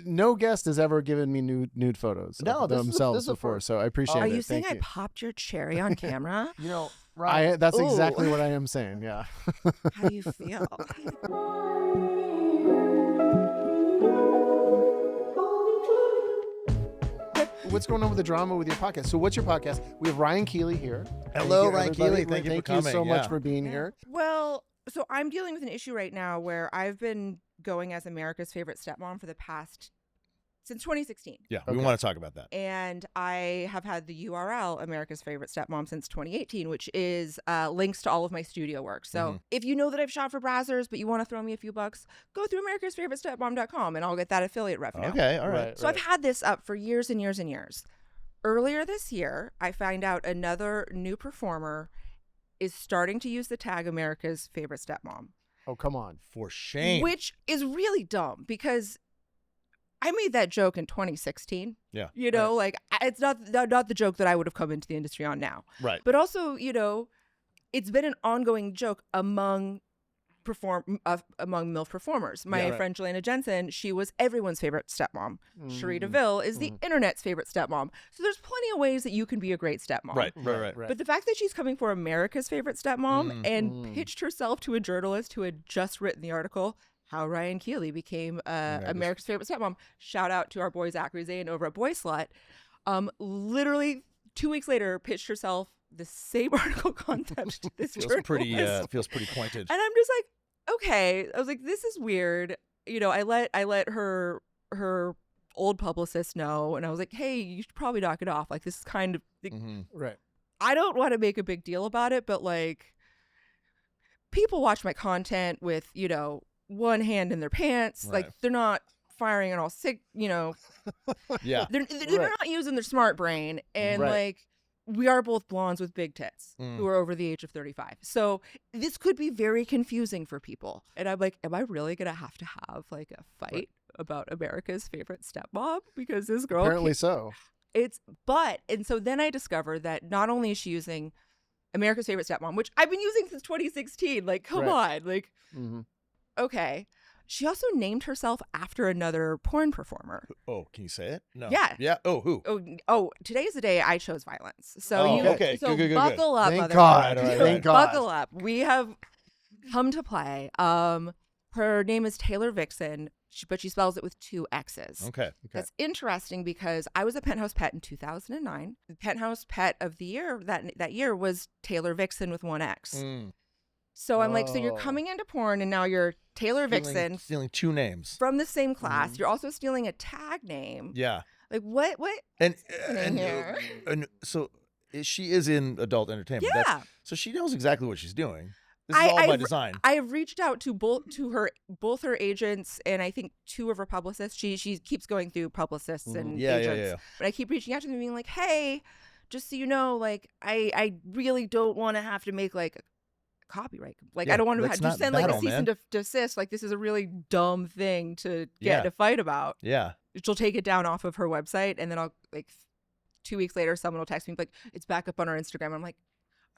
No guest has ever given me nude photos of themselves before, so I appreciate it. Are you saying I popped your cherry on camera? Right. That's Ooh. exactly what I am saying. Yeah. How do you feel? What's going on with the drama with your podcast? So what's your podcast? We have Ryan Keely here. Hello, Ryan everybody. Keely. Thank you for Thank coming. you so much for being here. Well, so I'm dealing with an issue right now where I've been going as America's favorite stepmom for the past since 2016. Yeah, we want to talk about that. And I have had the URL America's Favorite Stepmom since 2018, which is links to all of my studio work. So if you know that I've shot for Brazzers, but you want to throw me a few bucks, go through americasfavoritestepmom.com and I'll get that affiliate revenue. Okay, all right. So I've had this up for years and years and years. Earlier this year, I find out another new performer is starting to use the tag America's Favorite Stepmom. Oh, come on. For shame. Which is really dumb because I made that joke in 2016. Yeah. You know, like it's not the joke that I would have come into the industry on now. Right. But also, you know, it's been an ongoing joke among MILF performers. My friend Jelena Jensen, she was everyone's favorite stepmom. Cherie DeVille is the internet's favorite stepmom. So there's plenty of ways that you can be a great stepmom. Right. But the fact that she's coming for America's favorite stepmom and pitched herself to a journalist who had just written the article, How Ryan Keely Became America's Favorite Stepmom. Shout out to our boy Zachary Zane over at Boy Slut. Literally 2 weeks later, pitched herself the same article concept to this journalist. Feels pretty pointed. And I'm just like, okay. I was like, this is weird. You know, I let her old publicist know, and I was like, hey, you should probably knock it off. Like, this is kind of right. I don't want to make a big deal about it, but like, people watch my content with, you know, one hand in their pants. Like, they're not firing on all sick, you know. Yeah. They're not using their smart brain. And like, we are both blondes with big tits who are over the age of 35. So this could be very confusing for people. And I'm like, am I really going to have like a fight about America's favorite stepmom? Because this girl apparently so. And so then I discovered that not only is she using America's Favorite Stepmom, which I've been using since 2016. Like, come on. Like, okay. She also named herself after another porn performer. Oh, can you say it? No. Yeah. Yeah. Oh, who? Oh, today's the day I chose violence. So okay. So good. buckle up, Thank God. Thank God. Buckle up. We have come to play. Her name is Taylor Vixen, but she spells it with 2 X's. Okay. That's interesting because I was a Penthouse Pet in 2009. The Penthouse Pet of the year that year was Taylor Vixen with 1 X. So I'm like, so you're coming into porn and now you're Taylor Vixen. Stealing 2 names. From the same class. You're also stealing a tag name. Yeah. Like, what? And here? So she is in adult entertainment. Yeah. So she knows exactly what she's doing. This is all by design. I have reached out to both her agents and I think 2 of her publicists. She keeps going through publicists and agents. Yeah. But I keep reaching out to them being like, hey, just so you know, like, I really don't want to have to make like copyright. Like, I don't want to have to send like a cease and desist. Like, this is a really dumb thing to get in a fight about. Yeah. She'll take it down off of her website and then I'll like 2 weeks later someone will text me like, it's back up on our Instagram. And I'm like,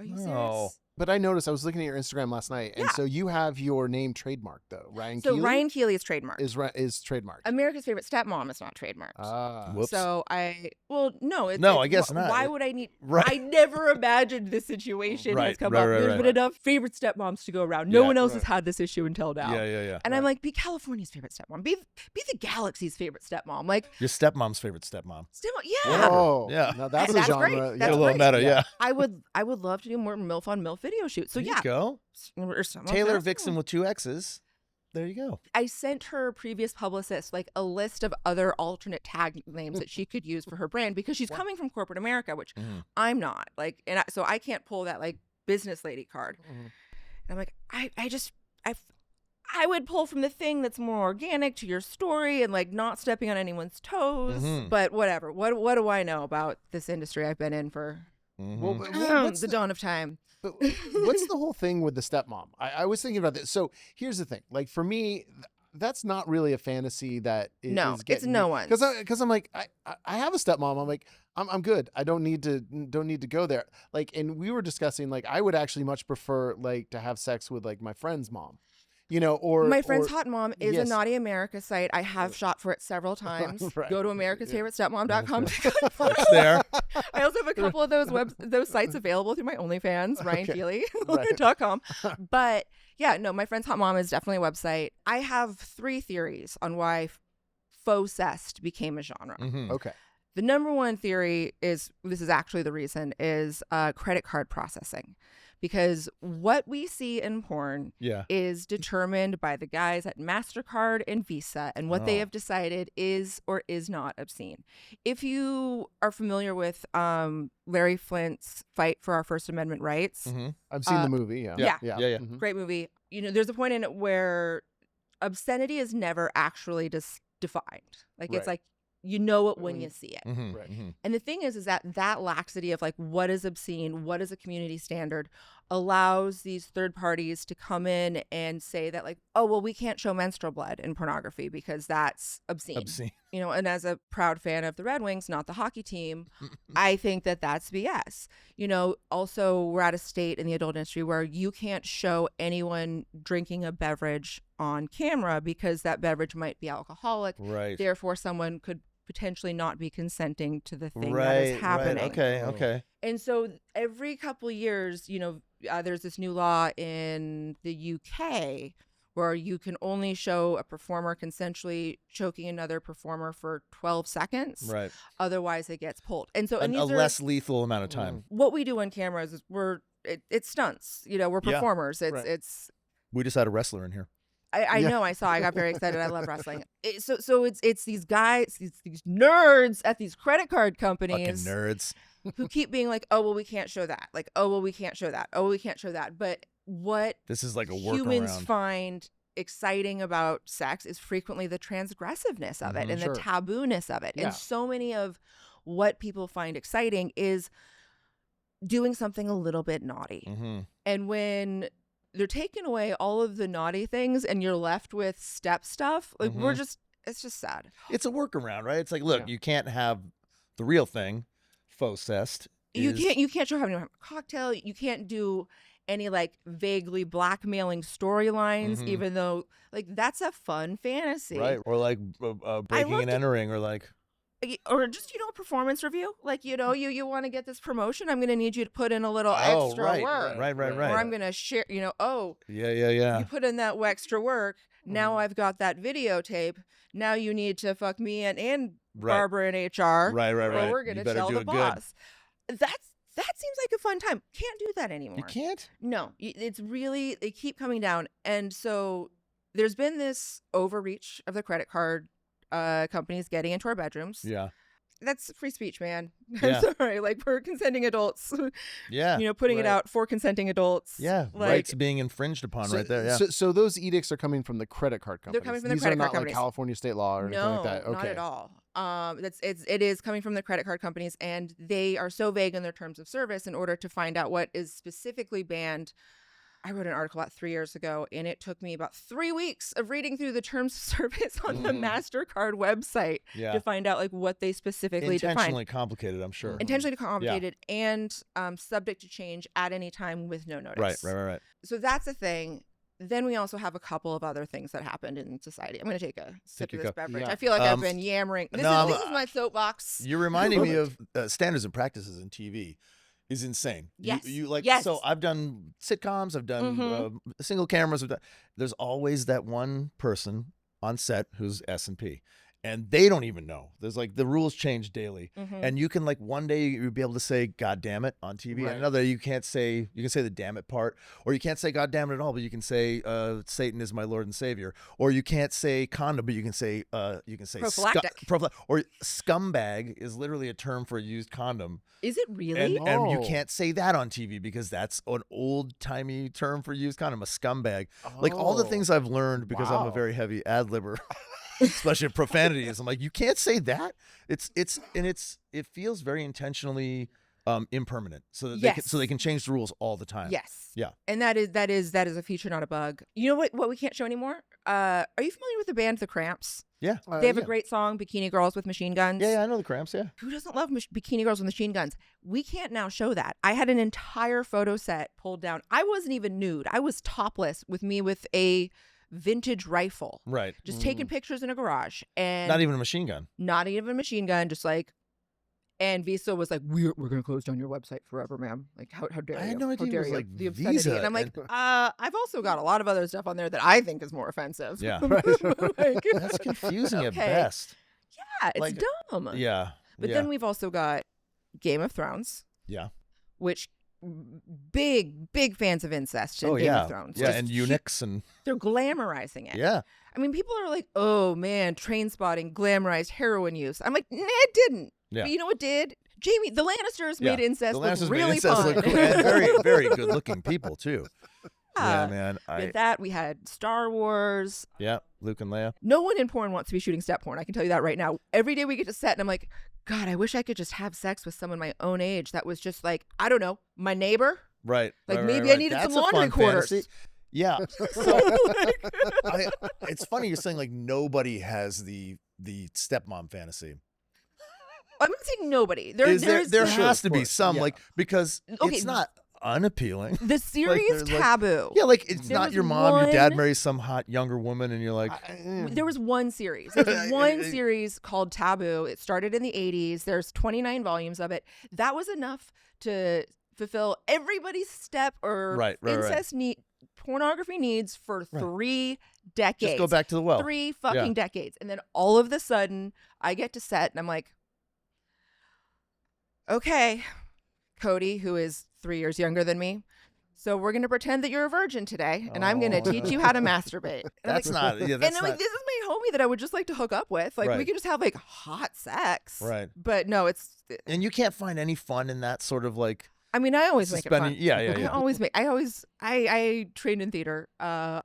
are you serious? But I noticed, I was looking at your Instagram last night, and so you have your name trademarked, though. Ryan Keely? So Ryan Keely is trademarked. Is trademarked. America's Favorite Stepmom is not trademarked. Whoops. So no. I guess not. Why would I need... Right. I never imagined this situation has come up. There's been enough favorite stepmoms to go around. No one else has had this issue until now. Yeah. And I'm like, be California's favorite stepmom. Be the galaxy's favorite stepmom. Like... Your stepmom's favorite stepmom. Yeah. Oh. Yeah. Now that's a genre. Great. That's a little meta, yeah. I would love to do more MILF on MILF video shoots. So There you go. Taylor Vixen with 2 X's. There you go. I sent her previous publicist like a list of other alternate tag names that she could use for her brand because she's coming from corporate America, which I'm not. Like, so I can't pull that like business lady card. And I'm like, I would pull from the thing that's more organic to your story and like not stepping on anyone's toes. But whatever. What do I know about this industry I've been in for what's the dawn of time? But what's the whole thing with the stepmom? I was thinking about this. So here's the thing. Like, for me, that's not really a fantasy that is it's no one. Because I'm like, I have a stepmom. I'm like, I'm good. I don't need to go there. Like, and we were discussing, like, I would actually much prefer like to have sex with like my friend's mom. or My friend's Hot Mom is yes. a Naughty America site. I have shot for it several times. Right. Go to americasfavoritestepmom.com. It's there. I also have a couple of those sites available through my OnlyFans, Right. RyanKeely.com. But yeah, no, my friend's Hot Mom is definitely a website. I have 3 theories on why faux cest became a genre. Okay. The number one theory is, this is actually the reason, is credit card processing. Because what we see in porn is determined by the guys at MasterCard and Visa, and what they have decided is or is not obscene. If you are familiar with Larry Flint's Fight for Our First Amendment Rights. I've seen the movie, yeah. Mm-hmm. Great movie. There's a point in it where obscenity is never actually defined. Like, it's like, you know it when you see it. Right. And the thing is that laxity of like, what is obscene, what is a community standard, allows these third parties to come in and say that like, oh, well, we can't show menstrual blood in pornography because that's obscene. And as a proud fan of the Red Wings, not the hockey team, I think that that's BS. Also, we're at a state in the adult industry where you can't show anyone drinking a beverage on camera because that beverage might be alcoholic. Right. Therefore, someone could potentially not be consenting to the thing that is happening. Right. Okay. And so every couple of years, there's this new law in the UK where you can only show a performer consensually choking another performer for 12 seconds. Right. Otherwise, it gets pulled. And so a less lethal amount of time. What we do on cameras is it's stunts. We're performers. It's we just had a wrestler in here. I know. I saw. I got very excited. I love wrestling. So it's these guys, these nerds at these credit card companies, fucking nerds, who keep being like, oh well, we can't show that. Like, oh well, we can't show that. Oh, well, we can't show that. But what this is like a humans workaround. Find exciting about sex is frequently the transgressiveness of it and the tabooness of it. Yeah. And so many of what people find exciting is doing something a little bit naughty. And when they're taking away all of the naughty things and you're left with step stuff, like it's just sad. It's a workaround, right? It's like, look, you can't have the real thing, faux cest. You can't show having a cocktail. You can't do any like vaguely blackmailing storylines, even though like that's a fun fantasy, right? Or like breaking and entering, or like, or just a performance review. Like you want to get this promotion, I'm going to need you to put in a little extra work, right. Or I'm going to share. You put in that extra work. Now I've got that videotape. Now you need to fuck me and Barbara in HR, right. Or we're going to tell the boss. That seems like a fun time. Can't do that anymore. You can't? No, it's really, they keep coming down. And so there's been this overreach of the credit card companies getting into our bedrooms. Yeah. That's free speech, man. Yeah. I'm sorry. Like, we're consenting adults. Yeah. Putting it out for consenting adults. Yeah. Like, rights being infringed upon right there. Yeah. So those edicts are coming from the credit card companies. They're coming from the These credit are card not companies. like California state law or anything like that. Okay. Not at all. It is coming from the credit card companies, and they are so vague in their terms of service in order to find out what is specifically banned. I wrote an article about 3 years ago, and it took me about 3 weeks of reading through the terms of service on the MasterCard website to find out like what they specifically intentionally define. Complicated, I'm sure. Intentionally complicated and subject to change at any time with no notice. Right. So that's a thing. Then we also have a couple of other things that happened in society. I'm going to take a sip of this beverage. Yeah. I feel like I've been yammering. This is my soapbox. You're reminding me of standards and practices in TV. Is insane. Yes. You like, yes. So I've done sitcoms, I've done single cameras. There's always that one person on set who's S&P. And they don't even know. There's like the rules change daily. And you can like one day you'll be able to say God damn it on TV. Right. And another day you can say the damn it part. Or you can't say God damn it at all, but you can say Satan is my Lord and Savior. Or you can't say condom, but you can say prophylactic. Or scumbag is literally a term for a used condom. Is it really? And you can't say that on TV because that's an old-timey term for used condom, a scumbag. Like all the things I've learned because I'm a very heavy ad-libber. Especially profanities. I'm like, you can't say that. It feels very intentionally impermanent, so that they can change the rules all the time. Yes. Yeah. And that is a feature, not a bug. You know what we can't show anymore? Are you familiar with the band The Cramps? Yeah. They have a great song, Bikini Girls with Machine Guns. Yeah, I know the Cramps. Yeah. Who doesn't love Bikini Girls with Machine Guns? We can't now show that. I had an entire photo set pulled down. I wasn't even nude. I was topless with me with a vintage rifle. Right. Just taking pictures in a garage. And Not even a machine gun. Not even a machine gun, just like, and Visa was like, we're going to close down your website forever, ma'am. Like, how dare you? I had no idea How it dare was you? like The obscenity. Visa. And I'm like, I've also got a lot of other stuff on there that I think is more offensive. Yeah. Like, That's confusing at okay. best. Yeah, it's Like, dumb. Yeah. But then we've also got Game of Thrones. Yeah. Which big fans of incest in Game of Thrones. Yeah, Just and eunuchs and they're glamorizing it. yeah. I mean, people are like, oh man, train spotting, glamorized heroin use. I'm like, nah, it didn't. Yeah. But you know what did? Jamie, the Lannisters made incest The look Lannisters really made incest fun. look cool, and very, very good looking people too. Yeah, man. With that, we had Star Wars. Yeah, Luke and Leia. No one in porn wants to be shooting step porn. I can tell you that right now. Every day we get to set, and I'm like, God, I wish I could just have sex with someone my own age that was just like, I don't know, my neighbor. Right. Like right, maybe right. I needed That's some a laundry fun quarters. fantasy. Yeah. So it's funny you're saying like nobody has the stepmom fantasy. I'm not saying nobody. There There's has to be course. some Yeah. like because Okay. it's not unappealing. the series there's, like- Taboo. Yeah, like it's There not was your mom, your dad one- marries some hot younger woman, and you're like, There was one series. There's one series called Taboo. It started in the 80s. There's 29 volumes of it. That was enough to fulfill everybody's step or Right. incest need, pornography needs for 3 decades. just go back to the well. 3 fucking decades. And then all of the sudden, I get to set and I'm like, okay, Cody, who is 3 years younger than me. So we're going to pretend that you're a virgin today, and I'm going to teach you how to masturbate. And I'm That's like, not. Yeah, and that's I'm not. like, this is my homie that I would just like to hook up with. Like, we Right. could just have like hot sex. Right. But no, it's. And you can't find any fun in that sort of like I mean, I always make it suspending. fun. I trained in theater. I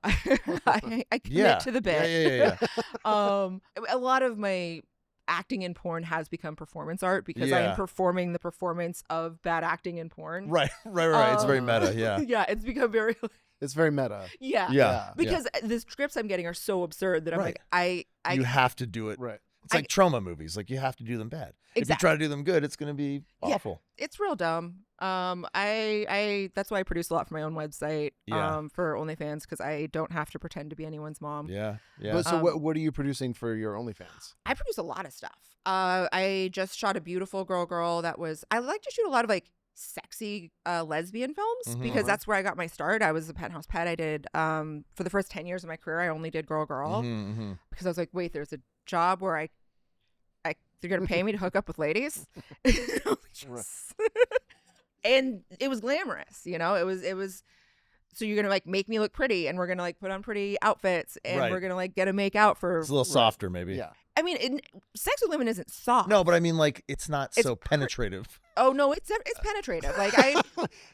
commit to the bit. Yeah. A lot of my acting in porn has become performance art because I Yeah. am performing the performance of bad acting in porn. Right. It's very meta. Yeah. Yeah, it's become very. It's very meta. Yeah. Yeah. Because the scripts I'm getting are so absurd that I'm Right. like, I You have to do it. Right. It's like trauma movies. Like you have to do them bad. If you Exactly. try to do them good, it's going to be Yeah. awful. It's real dumb. I that's why I produce a lot for my own website. Yeah. For OnlyFans because I don't have to pretend to be anyone's mom. Yeah. Yeah. But so what are you producing for your OnlyFans? I produce a lot of stuff. I just shot a beautiful girl that was. I like to shoot a lot of like sexy lesbian films Mhm. because that's where I got my start. I was a penthouse pet. I did for the first 10 years of my career. I only did girl Mhm. because I was like, wait, there's a job where they're gonna pay me to hook up with ladies. Yes. And it was glamorous, you know. It was. So you're gonna like make me look pretty, and we're gonna like put on pretty outfits, and Right. we're gonna like get a make out for. It's a little softer, maybe. Yeah. I mean, sex with women isn't soft. No, but I mean, like, it's not It's so penetrative. Oh no, it's penetrative. Like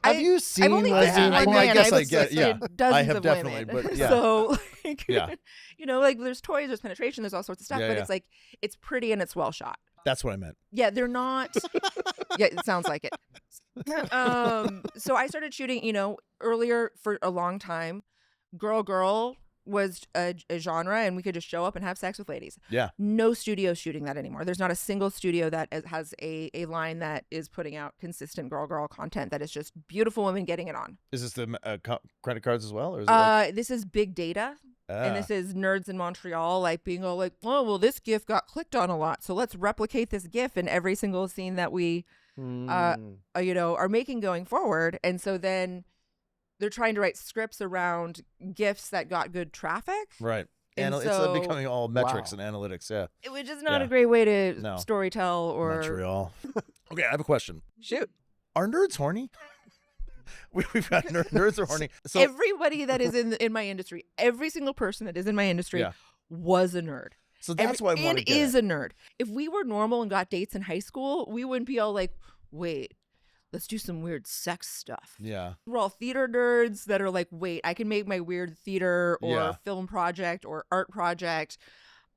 Have you seen I've only lesbian kissed one porn? man. I guess I've I get- yeah. assisted dozens I have of definitely, women. but yeah. So like, Yeah. you know, like there's toys, there's penetration, there's all sorts of stuff, Yeah, but yeah. it's like it's pretty and it's well shot. That's what I meant. Yeah, they're not. Yeah, it sounds like it. So I started shooting, you know, earlier for a long time. Girl was a genre, and we could just show up and have sex with ladies. Yeah. No studio shooting that anymore. There's not a single studio that has a line that is putting out consistent girl content that is just beautiful women getting it on. Is this the credit cards as well? Or is it like, This is big data. And Ah. this is nerds in Montreal, like being all like, oh, well, this GIF got clicked on a lot, so let's replicate this GIF in every single scene that we, you know, are making going forward. And so then they're trying to write scripts around GIFs that got good traffic. Right. And It's so- becoming all metrics Wow. and analytics. Yeah. Which is not Yeah. a great way to No. storytell or Montreal. Okay, I have a question. shoot. Are nerds horny? We've got nerds are horny. So Everybody that is in my industry, every single person that is in my industry Yeah. was a nerd. so that's why I want to and get is at. a nerd. If we were normal and got dates in high school, we wouldn't be all like, wait, let's do some weird sex stuff. Yeah. We're all theater nerds that are like, wait, I can make my weird theater or Yeah. film project or art project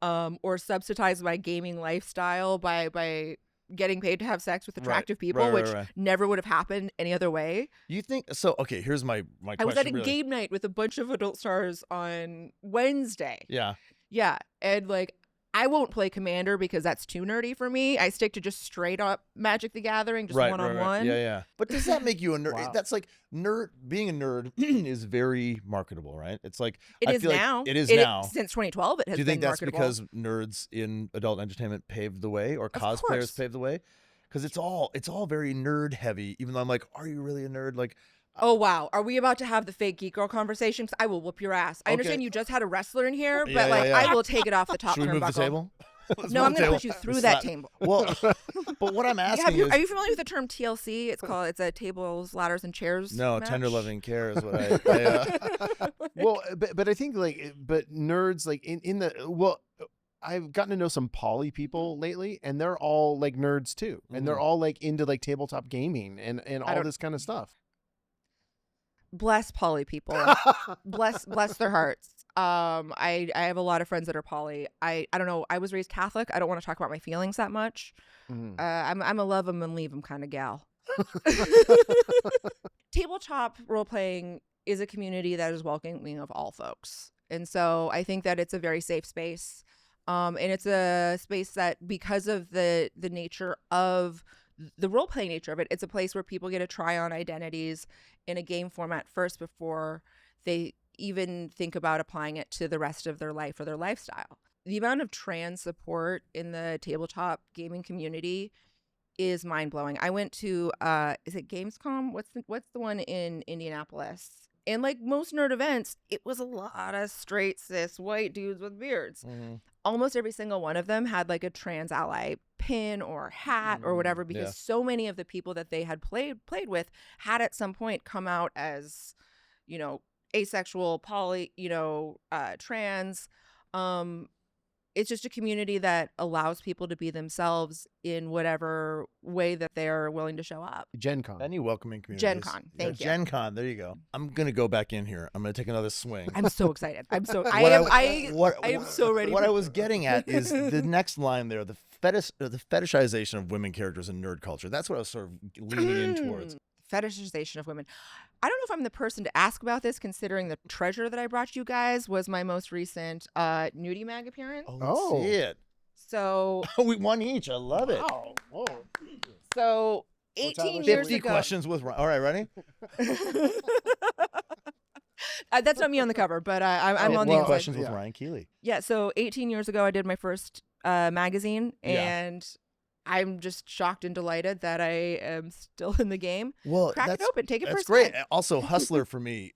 or subsidize my gaming lifestyle by getting paid to have sex with Right. attractive people, Right, right, which right. never would have happened any other way. You think so? Okay, here's my question. I was at a really. game night with a bunch of adult stars on Wednesday. Yeah. Yeah. And like, I won't play Commander because that's too nerdy for me. I stick to just straight up Magic the Gathering, just one-on-one. Yeah. But does that make you a nerd? Wow. That's like being a nerd is very marketable, right? It's like It is now. It is now. Since 2012, it has been Do you think that's marketable. because nerds in adult entertainment paved the way, or cosplayers paved the way? Because it's all very nerd heavy. Even though I'm like, are you really a nerd? Like, oh wow, are we about to have the fake geek girl conversation? 'Cause I will whoop your ass. I understand you just had a wrestler in here, but I will take it off the top. Should we move the table? No, I'm going to push you through that table. Well, but what I'm asking is, are you familiar with the term TLC? It's a tables, ladders, and chairs. No, match? tender loving care is what I Well, but I think but nerds I've gotten to know some poly people lately, and they're all like nerds too, and they're all like into like tabletop gaming and all this kind of stuff. Bless poly people. bless their hearts. I have a lot of friends that are poly. I don't know. I was raised Catholic. I don't want to talk about my feelings that much. I'm a love them and leave them kind of gal. Tabletop role playing is a community that is welcoming of all folks, and so I think that it's a very safe space. And it's a space that, because of the nature of the role-playing nature of it, it's a place where people get to try on identities in a game format first before they even think about applying it to the rest of their life or their lifestyle. The amount of trans support in the tabletop gaming community is mind-blowing. I went to, is it Gamescom? What's the one in Indianapolis? And like most nerd events, it was a lot of straight cis white dudes with beards. Almost every single one of them had like a trans ally pin or hat or whatever, because so many of the people that they had played with had at some point come out as, asexual, poly, trans. It's just a community that allows people to be themselves in whatever way that they're willing to show up. Gen Con. Any welcoming communities. Gen Con. Thank you. Gen Con. There you go. I'm going to go back in here. I'm going to take another swing. I'm so excited. I am so ready. What I was getting at is the next line there, the fetishization of women characters in nerd culture. That's what I was sort of leaning in towards. Fetishization of women. I don't know if I'm the person to ask about this, considering the treasure that I brought you guys was my most recent nudie mag appearance. Oh, let's see it. So we won each. I love it. Wow. Whoa. So 18 years 50 ago. questions with Ryan. All right, ready? That's not me on the cover, but I'm on the inside. Questions with Ryan Keely. Yeah, so 18 years ago, I did my first magazine, and I'm just shocked and delighted that I am still in the game. Well, crack it open, take it that's first. Great. Also, hustler for me,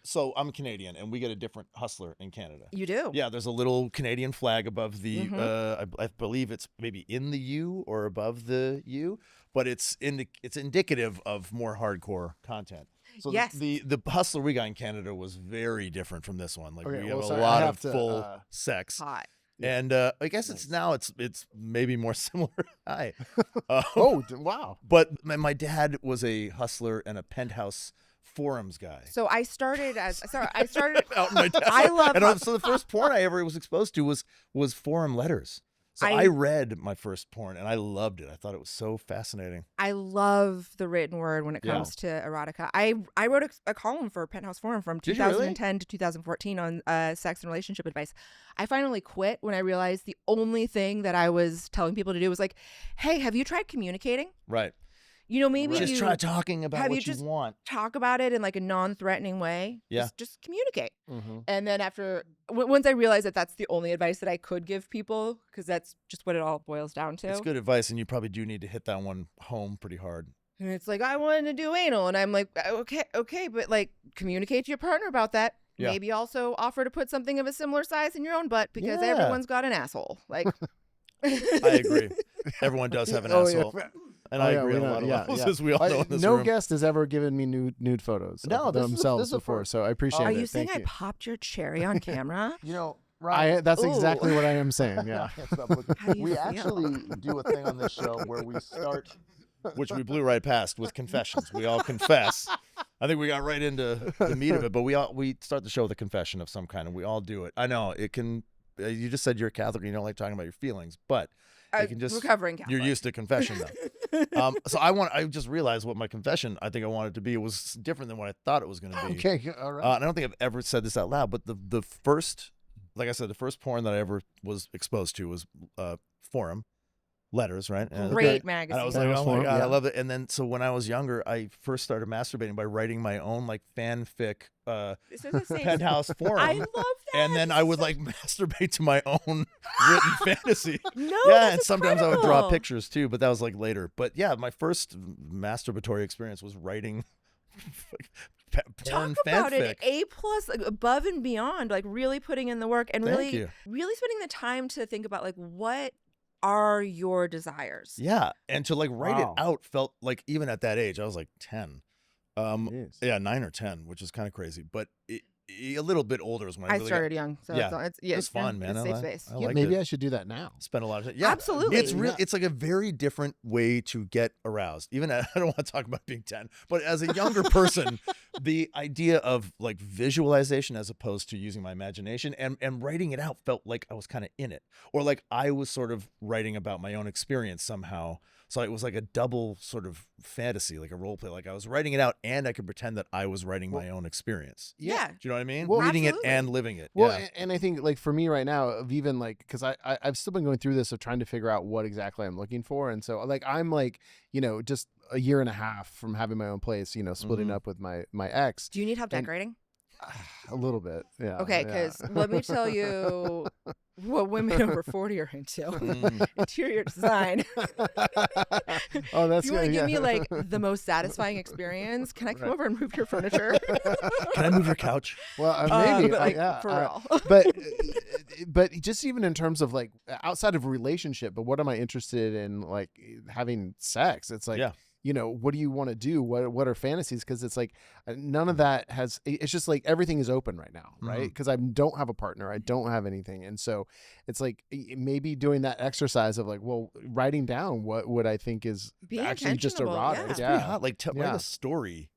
so I'm Canadian, and we get a different hustler in Canada. You do? Yeah, there's a little Canadian flag above the, I believe it's maybe in the U or above the U, but it's indicative of more hardcore content. So yes. the hustler we got in Canada was very different from this one. We have a sorry, lot of full sex. Hot. And I guess it's maybe more similar. Hi. Wow. But my dad was a hustler and a Penthouse forums guy. So I started out out in my desk. I love so the first porn I ever was exposed to was forum letters. So I read my first porn and I loved it. I thought it was so fascinating. I love the written word when it comes to erotica. I wrote a column for Penthouse Forum from 2010 to 2014 on sex and relationship advice. I finally quit when I realized the only thing that I was telling people to do was like, hey, have you tried communicating? Right. Maybe just try talking about what you want. Talk about it in like a non-threatening way. Yeah. Just communicate. And then once I realized that that's the only advice that I could give people, because that's just what it all boils down to. It's good advice, and you probably do need to hit that one home pretty hard. And it's like, I wanted to do anal, and I'm like, okay, but like communicate to your partner about that. Yeah. Maybe also offer to put something of a similar size in your own butt, because everyone's got an asshole. Like, I agree. Everyone does have an asshole. Yeah. And I agree on a lot of levels, as we all know in this no room. guest has ever given me nude photos of themselves before, so I appreciate it. Are you saying Thank I popped your cherry on camera? Ryan, that's exactly what I am saying, yeah. I can't stop looking. We actually do a thing on this show where we start, which we blew right past, with confessions. We all confess. I think we got right into the meat of it, but we start the show with a confession of some kind, and we all do it. I know, it can, you just said you're a Catholic and you don't like talking about your feelings, but you can just, recovering Catholic. You're used to confession though. So I just realized what my confession I think I wanted to be. It was different than what I thought it was going to be. Okay, all right. And I don't think I've ever said this out loud, but the first like I said, the first porn that I ever was exposed to was Forum. Letters, right? And, Great Okay. magazine. and I was That like, was oh my Forum, God, yeah. I love it. And then, so when I was younger, I first started masturbating by writing my own like fanfic This is a safe. penthouse forum. I love that. And then I would like masturbate to my own written fantasy. No, Yeah, that's and sometimes I would draw incredible. pictures too, but that was like later. But yeah, my first masturbatory experience was writing porn Talk about fanfic. it. A plus, like, above and beyond, like really putting in the work and Thank really, you. really spending the time to think about like what are your desires. Yeah, and to like write Wow. it out felt like, even at that age, I was like 10. Jeez. Yeah, 9 or 10, which is kind of crazy. But a little bit older is when I I really started young, so Yeah. it's It's fun, man. It's I safe like- space. I Yeah, liked maybe it. I should do that now. Spend a lot of time. Yeah, Absolutely. It's real. Yeah. It's like a very different way to get aroused. Even I don't want to talk about being 10, but as a younger person, the idea of like visualization as opposed to using my imagination and writing it out felt like I was kind of in it, or like I was sort of writing about my own experience somehow. So it was like a double sort of fantasy, like a role play. Like I was writing it out and I could pretend that I was writing my own experience. Yeah. Do you know what I mean? Well, Reading absolutely. it and living it. Well, yeah. and I think like for me right now, of even like, because I've still been going through this of trying to figure out what exactly I'm looking for, and so like I'm like, you know, just a year and a half from having my own place, you know, splitting Mhm. up with my ex. Do you need help And- decorating? A little bit, yeah. Okay, yeah. because let me tell you what women over 40 are into. Mm. Interior design. Oh, If that's you want to good. give me yeah. like the most satisfying experience, can I come Right. over and move your furniture? Can I move your couch? Well, maybe, but like yeah, for real. but just even in terms of like outside of a relationship, but what am I interested in, like having sex? It's like, Yeah. you know, what do you want to do? What are fantasies? Because it's like none of that has. It's just like everything is open right now, right? Mhm. Because I don't have a partner, I don't have anything, and so it's like maybe doing that exercise of like, well, writing down what would I think is Being actually just intentional, erotic. yeah. It's Yeah, pretty hot. Like write Yeah. a story.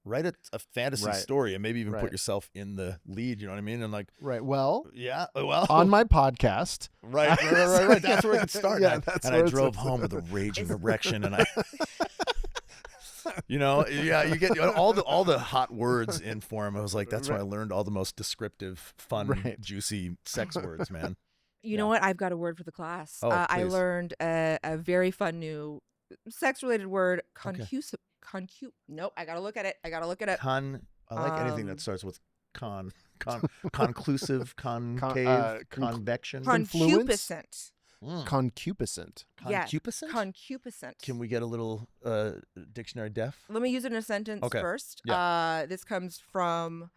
Write a fantasy Right. story and maybe even Right. put yourself in the lead. You know what I mean? And like, right. Well, yeah, well, on my podcast. right. That's where it could start. Yeah, And that's I where it's- drove home with a raging erection, and I, you know, yeah, you get all the hot words in Forum. I was like, that's where I learned all the most descriptive, fun, Right. juicy sex words, man. You know what? I've got a word for the class. Oh, I please. learned a very fun new sex-related word. Nope, I gotta look at it. I I like anything that starts with conclusive, concave, convection. Concupiscent. Concupiscent. Yeah. Concupiscent? Concupiscent. Can we get a little dictionary def? Let me use it in a sentence Okay. first. Yeah. This comes from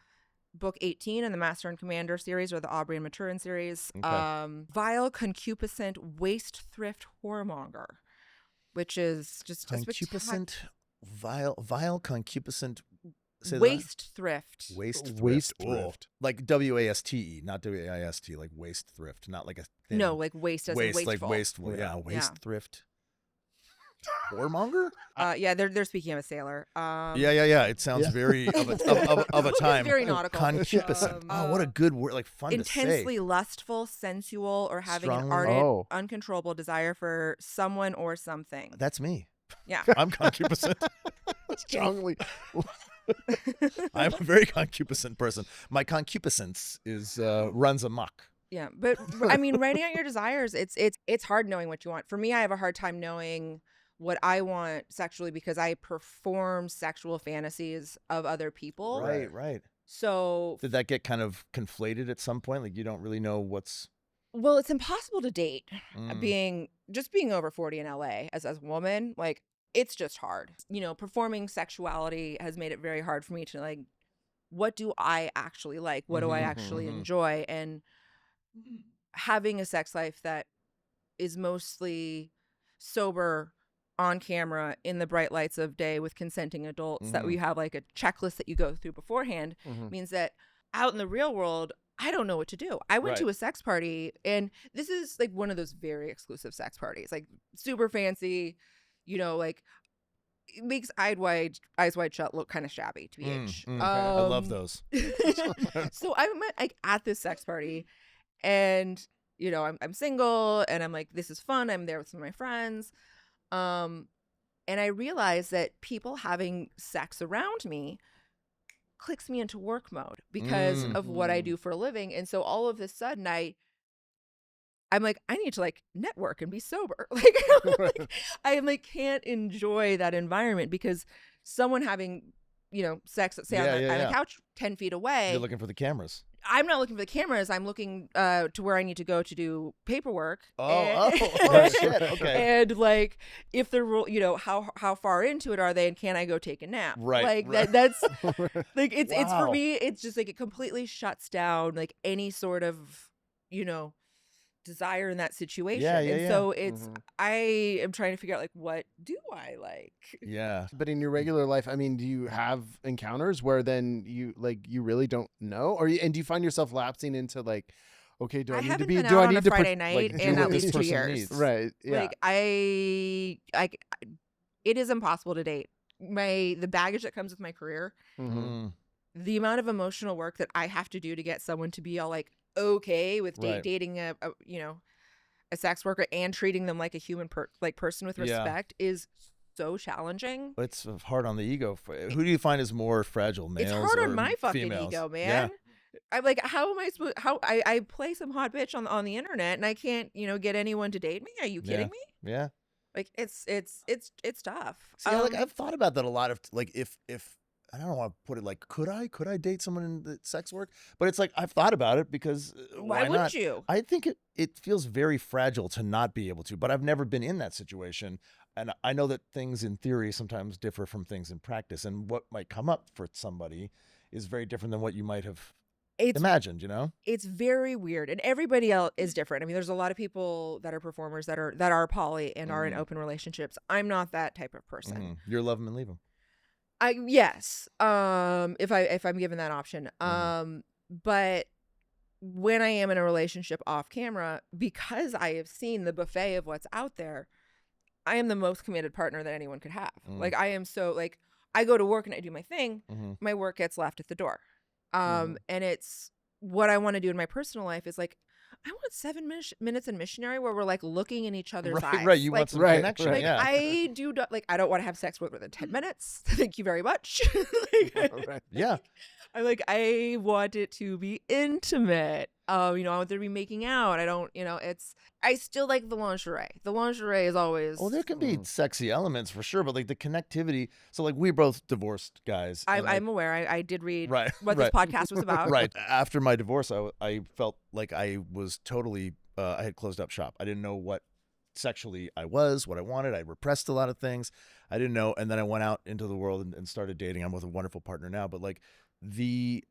book 18 in the Master and Commander series, or the Aubrey and Maturin series. Okay. Vile, concupiscent, waste thrift whoremonger, which is just a Concupiscent, vile, concupiscent. Say that? waste thrift. Waste thrift. Waste Oh, thrift. like WASTE, not WAIST, like waste thrift, not like a thin No, like waste as in waste, wasteful. like wasteful. Yeah, waste Yeah. thrift. Whoremonger? Yeah, they're speaking of a sailor. Yeah. It sounds Yeah. very of a time. Very nautical. Concupiscent. Oh, what a good word! Like fun to say. Intensely lustful, sensual, or having an Strongly- ardent, Oh. uncontrollable desire for someone or something. That's me. Yeah. I'm concupiscent. Strongly. I'm a very concupiscent person. My concupiscence is runs amok. Yeah, but I mean, writing out your desires, it's hard knowing what you want. For me, I have a hard time knowing what I want sexually because I perform sexual fantasies of other people. Right. So, Did that get kind of conflated at some point? Like you don't really know what's. well, it's impossible to date Mm. being over 40 in LA as a woman. Like, it's just hard. You know, performing sexuality has made it very hard for me to like, what do I actually like? What do I Mhm, actually mhm. enjoy? And having a sex life that is mostly sober, on camera, in the bright lights of day with consenting adults, that we have like a checklist that you go through beforehand, Mhm. means that out in the real world, I don't know what to do. I went Right. to a sex party, and this is like one of those very exclusive sex parties, like super fancy, you know, like it makes eyes wide shut look kind of shabby, TBH. I love those. So I'm like at this sex party, and you know, I'm single, and I'm like, this is fun. I'm there with some of my friends, and I realize that people having sex around me clicks me into work mode because of what I do for a living. And so all of a sudden I'm like, I need to like network and be sober. I like can't enjoy that environment because someone having, sex, say on the couch 10 feet away. You're looking for the cameras. I'm not looking for the cameras. I'm looking to where I need to go to do paperwork. Oh, shit. Okay. And like, if they're, how far into it are they, and can I go take a nap? Right. Like that's like it's for me. It's just like it completely shuts down like any sort of, desire in that situation. And so it's I am trying to figure out like, what do I like? Yeah. But in your regular life, I mean, do you have encounters where then you really don't know, and do you find yourself lapsing into like, okay, do I need to be? Been do out I on need a to Friday night in at least 2 years? Needs. Right. Yeah. Like it is impossible to date. The baggage that comes with my career, the amount of emotional work that I have to do to get someone to be all like okay with dating a sex worker and treating them like a human person with respect is so challenging. But it's hard on the ego. Who do you find is more fragile, males? It's hard on my fucking females? ego, man. I'm like, how am I supposed? I play some hot bitch on the internet and I can't get anyone to date me? Are you kidding me? Yeah. Like it's tough. See, I've thought about that a lot. Of like if I don't want to put it like, could I date someone in the sex work? But it's like, I've thought about it because why wouldn't you? I think it feels very fragile to not be able to, but I've never been in that situation. And I know that things in theory sometimes differ from things in practice. And what might come up for somebody is very different than what you might have imagined, It's very weird. And everybody else is different. I mean, there's a lot of people that are performers that are poly and are in open relationships. I'm not that type of person. You're love them and leave them. Yes. If I'm given that option. But when I am in a relationship off camera, because I have seen the buffet of what's out there, I am the most committed partner that anyone could have. Like I am so like I go to work and I do my thing. My work gets left at the door. And it's what I want to do in my personal life is like, I want 7 minutes in missionary where we're like looking in each other's eyes. Right. You want some connection. Like, yeah. I don't want to have sex within 10 minutes. Thank you very much. Yeah. I want it to be intimate. I want there to be making out. I don't, I still like the lingerie. The lingerie is always. Well, there can be sexy elements for sure, but like the connectivity. So like we're both divorced guys. I'm aware. I did read what this podcast was about. Right. After my divorce, I felt like I was totally, I had closed up shop. I didn't know what sexually I was, what I wanted. I repressed a lot of things. I didn't know. And then I went out into the world and started dating. I'm with a wonderful partner now, but like the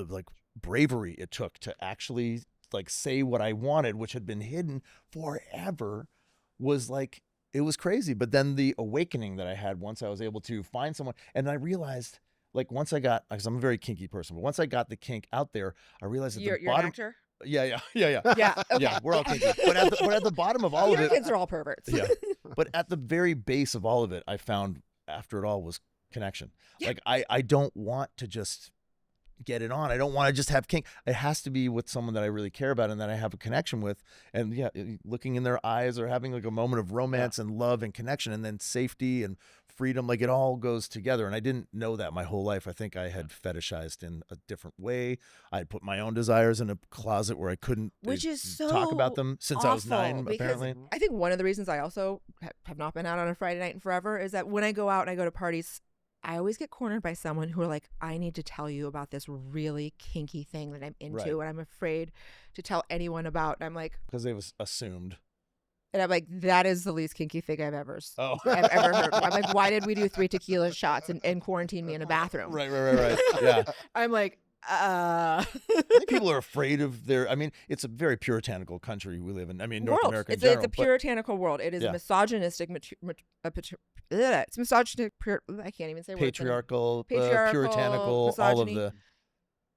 like bravery it took to actually like say what I wanted, which had been hidden forever, was like, it was crazy. But then the awakening that I had once I was able to find someone, and I realized like once I got, because I'm a very kinky person, but once I got the kink out there, I realized that you're the bottom, an actor? Yeah. Yeah. Okay. Yeah, we're all kinky. But at the bottom of all of it, kids are all perverts. Yeah. But at the very base of all of it, I found after it all was connection. Yeah. Like I don't want to just get it on. I don't want to just have kink. It has to be with someone that I really care about and that I have a connection with. And yeah, looking in their eyes or having like a moment of romance and love and connection, and then safety and freedom, like it all goes together. And I didn't know that my whole life. I think I had fetishized in a different way. I had put my own desires in a closet where I couldn't talk about them since I was 9, apparently. I think one of the reasons I also have not been out on a Friday night in forever is that when I go out and I go to parties, I always get cornered by someone who are like, I need to tell you about this really kinky thing that I'm into and I'm afraid to tell anyone about. And I'm like, because they was assumed. And I'm like, that is the least kinky thing I've ever heard. I'm like, why did we do 3 tequila shots and quarantine me in a bathroom? Right. Yeah. I'm like, I think people are afraid of it's a very puritanical country we live in. I mean, North America in general. It's a puritanical world. It is misogynistic. It's misogynistic. I can't even say patriarchal, puritanical, misogyny, all of the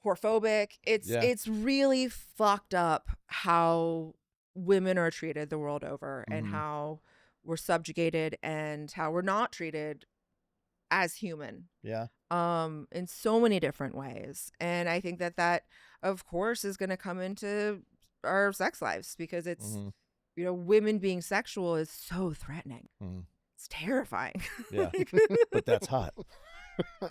whorephobic. It's really fucked up how women are treated the world over and how we're subjugated and how we're not treated as human. Yeah. In so many different ways. And I think that of course is going to come into our sex lives because it's women being sexual is so threatening. It's terrifying. Yeah. But that's hot.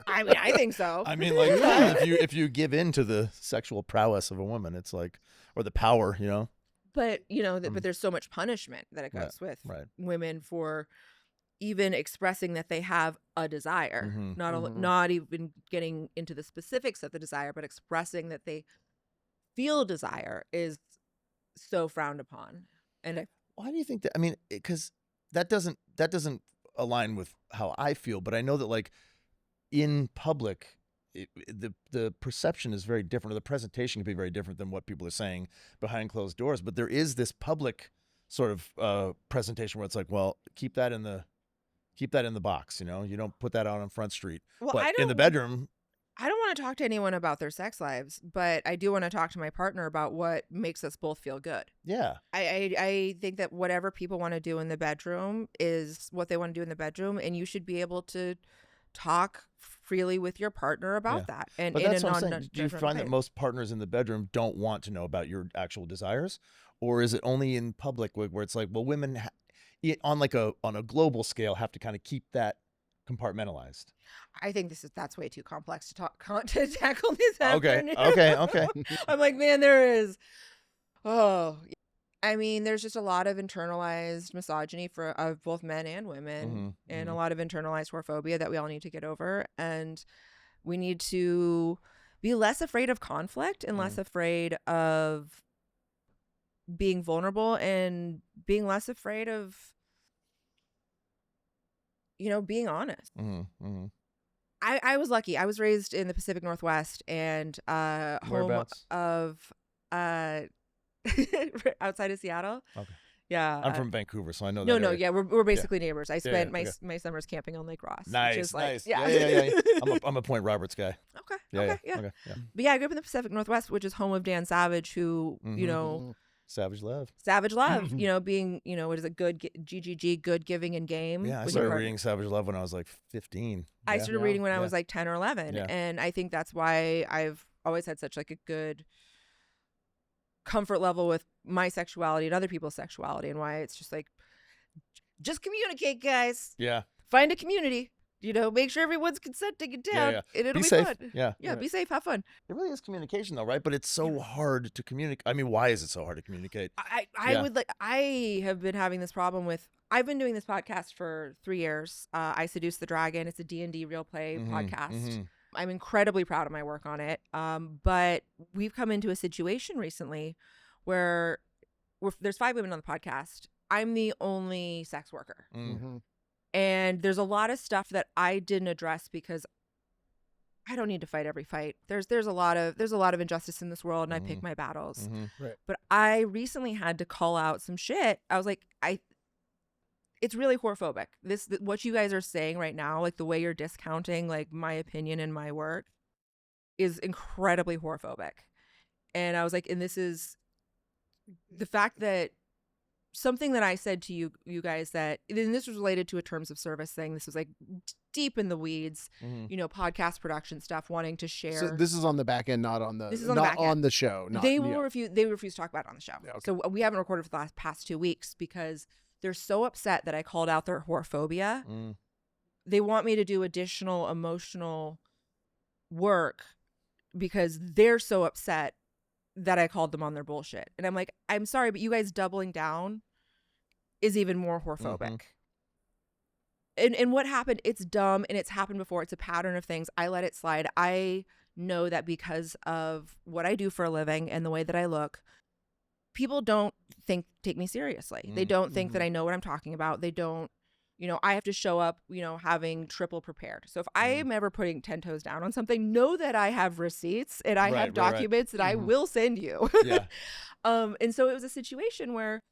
I mean, I think so. I mean, like, if you give in to the sexual prowess of a woman, it's like, or the power, you know. But but there's so much punishment that it goes with women for even expressing that they have a desire, not even getting into the specifics of the desire, but expressing that they feel desire is so frowned upon. And why do you think that? I mean, because that doesn't align with how I feel, but I know that like in public, the perception is very different, or the presentation can be very different than what people are saying behind closed doors. But there is this public sort of presentation where it's like, well, keep that in the box, you know, you don't put that out on Front Street. Well, but in the bedroom, I don't want to talk to anyone about their sex lives, but I do want to talk to my partner about what makes us both feel good. Yeah. I think that whatever people want to do in the bedroom is what they want to do in the bedroom, and you should be able to talk freely with your partner about that. And but in that's a what I'm saying. Do you find that most partners in the bedroom don't want to know about your actual desires, or is it only in public where it's like, well, women on a global scale have to kind of keep that compartmentalized? I think that's way too complex to tackle this afternoon. Okay. I'm like, man, there is. Oh, I mean, there's just a lot of internalized misogyny of both men and women, and a lot of internalized whorephobia that we all need to get over. And we need to be less afraid of conflict and less afraid of being vulnerable, and being less afraid of, being honest. I was lucky. I was raised in the Pacific Northwest, and home of outside of Seattle. Okay. Yeah. I'm from Vancouver, so I know that. No, yeah, we're basically neighbors. I spent my summers camping on Lake Ross. Nice. Yeah. I'm a Point Roberts guy. Okay. Yeah. But yeah, I grew up in the Pacific Northwest, which is home of Dan Savage, who, Savage Love. Being, what is it? Good, GGG, good, giving, and game. Yeah, I started reading Savage Love when I was like 15. I started reading when I was like 10 or 11. Yeah. And I think that's why I've always had such like a good comfort level with my sexuality and other people's sexuality, and why it's just like, just communicate, guys. Yeah. Find a community. Make sure everyone's consenting it down, and it'll be safe. fun. Yeah. Be safe, have fun. It really is communication, though, right? But it's so hard to communicate. I mean, why is it so hard to communicate? I have been having this problem with. I've been doing this podcast for 3 years. I Seduce the Dragon. It's a D&D real play podcast. I'm incredibly proud of my work on it. But we've come into a situation recently where there's 5 women on the podcast. I'm the only sex worker. And there's a lot of stuff that I didn't address because I don't need to fight every fight. There's a lot of injustice in this world, and I pick my battles. Right. But I recently had to call out some shit. I was like, it's really whorephobic. What you guys are saying right now, like the way you're discounting like my opinion and my work, is incredibly whorephobic. And I was like, and this is the fact that something that I said to you guys, that, and this was related to a terms of service thing. This was like deep in the weeds, podcast production stuff, wanting to share. So this is on the back end, not on the. This is on the back end. On the show. They refuse to talk about it on the show. Yeah, okay. So we haven't recorded for the past 2 weeks because they're so upset that I called out their whorephobia. They want me to do additional emotional work because they're so upset that I called them on their bullshit. And I'm like, I'm sorry, but you guys doubling down is even more whorephobic. And what happened, it's dumb, and it's happened before. It's a pattern of things. I let it slide. I know that because of what I do for a living and the way that I look, people don't take me seriously. They don't think that I know what I'm talking about. They don't, I have to show up, having triple prepared. So if I am ever putting 10 toes down on something, know that I have receipts and I have documents that I will send you. Yeah. And so it was a situation where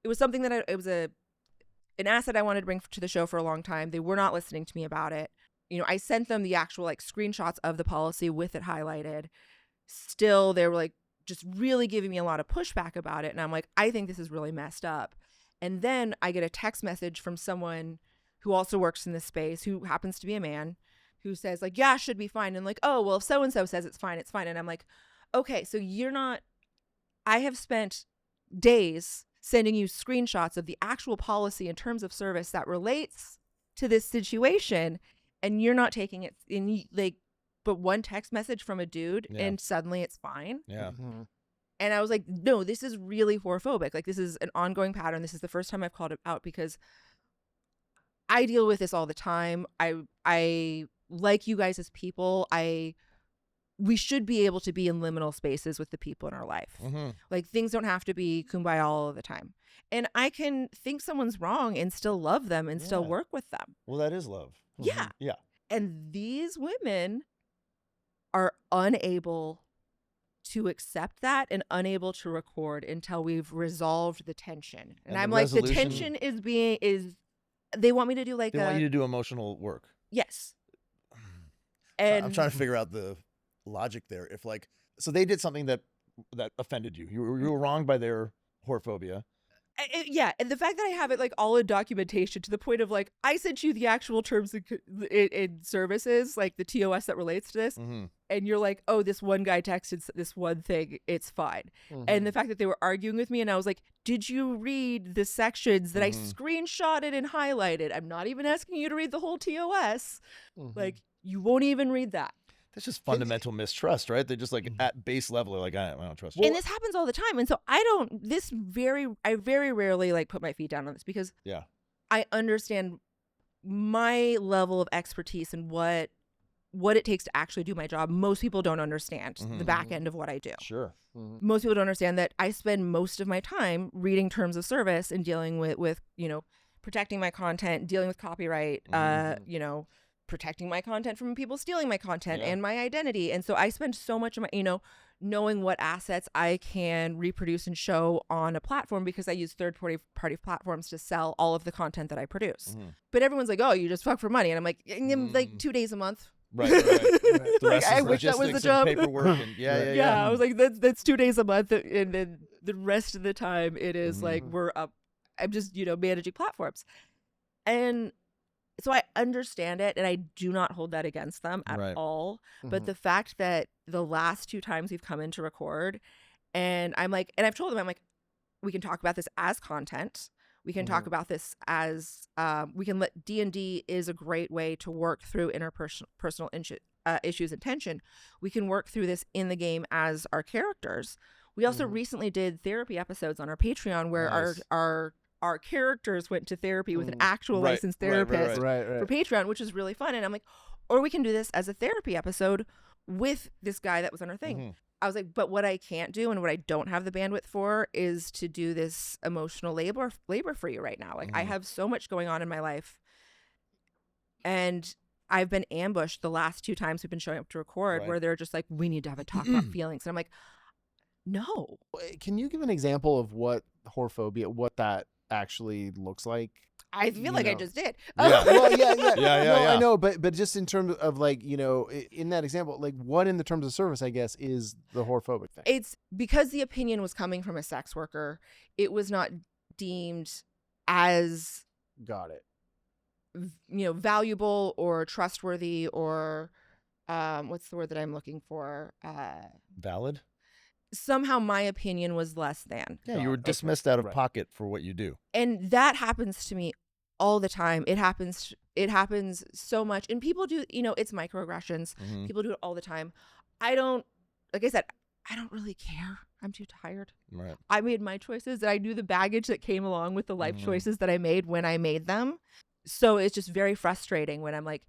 it was something that it was an asset I wanted to bring to the show for a long time. They were not listening to me about it. I sent them the actual like screenshots of the policy with it highlighted. Still, they were like just really giving me a lot of pushback about it. And I'm like, I think this is really messed up. And then I get a text message from someone who also works in this space, who happens to be a man, who says like, yeah, should be fine. And like, oh, well, if so-and-so says it's fine, it's fine. And I'm like, okay, so I have spent days sending you screenshots of the actual policy in terms of service that relates to this situation. and you're not taking it in, like, but one text message from a dude and suddenly it's fine. Yeah. And I was like, no, this is really whorophobic. Like, this is an ongoing pattern. This is the first time I've called it out because I deal with this all the time. I like you guys as people. We should be able to be in liminal spaces with the people in our life. Like, things don't have to be kumbaya all of the time. And I can think someone's wrong and still love them and still work with them. Well, that is love. Yeah. Yeah. And these women are unable to accept that and unable to record until we've resolved the tension. And I'm like, the tension is they want me to do like they want you to do emotional work. Yes. And I'm trying to figure out the logic there. If like, so they did something that offended you. You were wronged by their whorephobia. Yeah, and the fact that I have it like all in documentation to the point of like, I sent you the actual terms in services, like the TOS that relates to this, and you're like, oh, this one guy texted this one thing, it's fine. And the fact that they were arguing with me, and I was like, did you read the sections that I screenshotted and highlighted? I'm not even asking you to read the whole TOS. Like, you won't even read that. That's just fundamental mistrust, right? They're just like at base level, they're like, I don't trust you. And this happens all the time. And so I very rarely like put my feet down on this because I understand my level of expertise and what it takes to actually do my job. Most people don't understand the back end of what I do. Sure. Most people don't understand that I spend most of my time reading terms of service and dealing with you know, protecting my content, dealing with copyright, you know, protecting my content from people stealing my content and my identity. And so I spend so much of my, you know, knowing what assets I can reproduce and show on a platform because I use third-party platforms to sell all of the content that I produce. But everyone's like, oh, you just fuck for money. And I'm like 2 days a month. Right. The rest I is wish that was the logistics job. and paperwork. And Yeah, I was like, that's 2 days a month. And then the rest of the time it is like I'm just, you know, managing platforms. And so I understand it, and I do not hold that against them at all. But the fact that the last 2 times we've come in to record, and I'm like, and I've told them, I'm like, we can talk about this as content. We can talk about this as, we can let D&D is a great way to work through interpersonal issues and tension. We can work through this in the game as our characters. We also recently did therapy episodes on our Patreon where our characters went to therapy with an actual licensed therapist for Patreon, which is really fun. And I'm like, or we can do this as a therapy episode with this guy that was on our thing. I was like, but what I can't do and what I don't have the bandwidth for is to do this emotional labor for you right now. Like, I have so much going on in my life, and I've been ambushed the last 2 times we've been showing up to record where they're just like, we need to have a talk about feelings. And I'm like, no. Can you give an example of what whorephobia, what that actually looks like? I feel like I just did. Yeah. Well, yeah. Yeah. I know, but just in terms of like, you know, in that example, like what in the terms of service, I guess, is the whorophobic thing? It's because the opinion was coming from a sex worker. It was not deemed as you know, valuable or trustworthy or what's the word that I'm looking for? Valid? Somehow my opinion was less than. Yeah, you were dismissed out of pocket for what you do. And that happens to me all the time. It happens so much. And people do, you know, it's microaggressions. People do it all the time. Like I said, I don't really care. I'm too tired. Right. I made my choices, and I knew the baggage that came along with the life choices that I made when I made them. So it's just very frustrating when I'm like,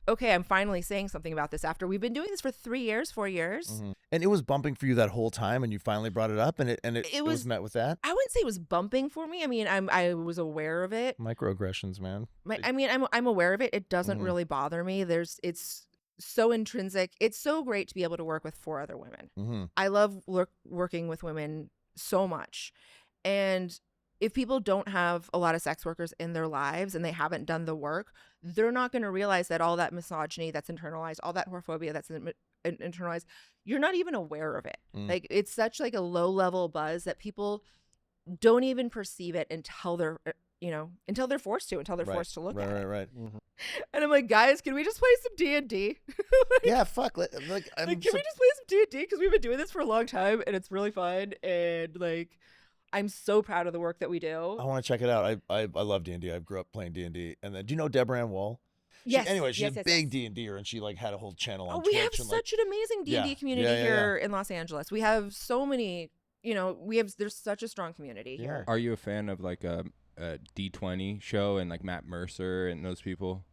okay, I'm finally saying something about this after we've been doing this for 3 years, 4 years. And it was bumping for you that whole time, and you finally brought it up, and it was met with that? I wouldn't say it was bumping for me. I mean, I was aware of it. Microaggressions, man. I'm aware of it. It doesn't really bother me. It's so intrinsic. It's so great to be able to work with 4 other women. I love working with women so much. And if people don't have a lot of sex workers in their lives and they haven't done the work, they're not going to realize that all that misogyny that's internalized, all that whorephobia that's internalized, you're not even aware of it. Like, it's such like a low level buzz that people don't even perceive it until they're, you know, until they're forced to look at it. Right. And I'm like, guys, can we just play some D&D? Yeah, fuck. Can we just play some D&D? Because we've been doing this for a long time and it's really fun. And like, I'm so proud of the work that we do. I want to check it out. I love D&D. I grew up playing D&D. And then, do you know Deborah Ann Wall? Anyway, she's a big yes. D&Der, and she like had a whole channel on We Twitch. have such an amazing D&D community here in Los Angeles. We have so many, there's such a strong community here. Are you a fan of like a D20 show and like Matt Mercer and those people?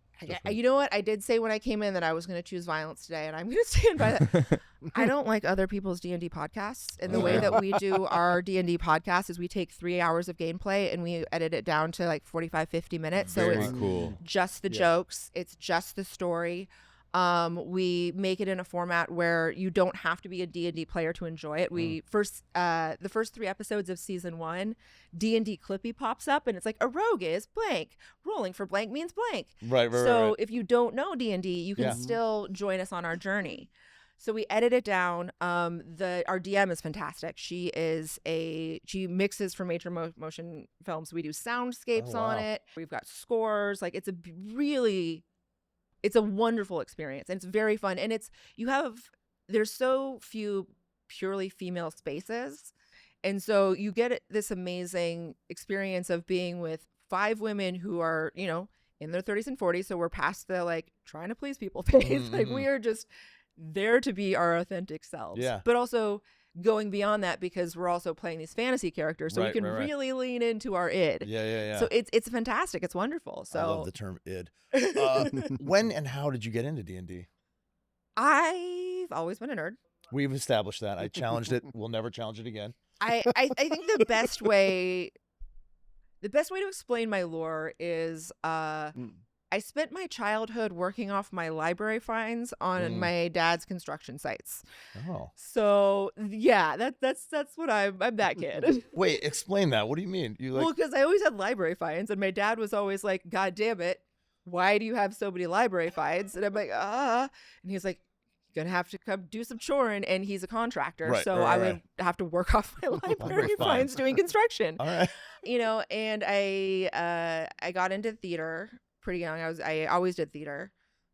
You know what? I did say when I came in that I was going to choose violence today, and I'm going to stand by that. I don't like other people's D&D podcasts. And the way that we do our D&D podcast is we take 3 hours of gameplay and we edit it down to like 45, 50 minutes. So Very it's cool. just the jokes. It's just the story. We make it in a format where you don't have to be a D&D player to enjoy it. We the first 3 episodes of season 1, D&D Clippy pops up and it's like, a rogue is blank, rolling for blank means blank. Right. So if you don't know D&D, you can still join us on our journey. So we edit it down. Our DM is fantastic. She mixes for major motion films. We do soundscapes on it. We've got scores. Like it's a wonderful experience, and it's very fun. And there's so few purely female spaces. And so you get this amazing experience of being with 5 women who are, in their 30s and 40s. So we're past the like trying to please people phase. Like we are just there to be our authentic selves. Yeah. But also going beyond that because we're also playing these fantasy characters. So we can really lean into our id. Yeah. So it's fantastic. It's wonderful. So I love the term id. When and how did you get into D&D? I've always been a nerd. We've established that. I challenged it. We'll never challenge it again. I think the best way to explain my lore is I spent my childhood working off my library fines on my dad's construction sites. Oh. So yeah, that's what I'm that kid. Wait, explain that. What do you mean? Well, because I always had library fines, and my dad was always like, "God damn it, why do you have so many library fines?" And I'm like, and he's like, "You're gonna have to come do some choring," and he's a contractor, so I would have to work off my library fines doing construction. All right. And I got into theater pretty young. I always did theater.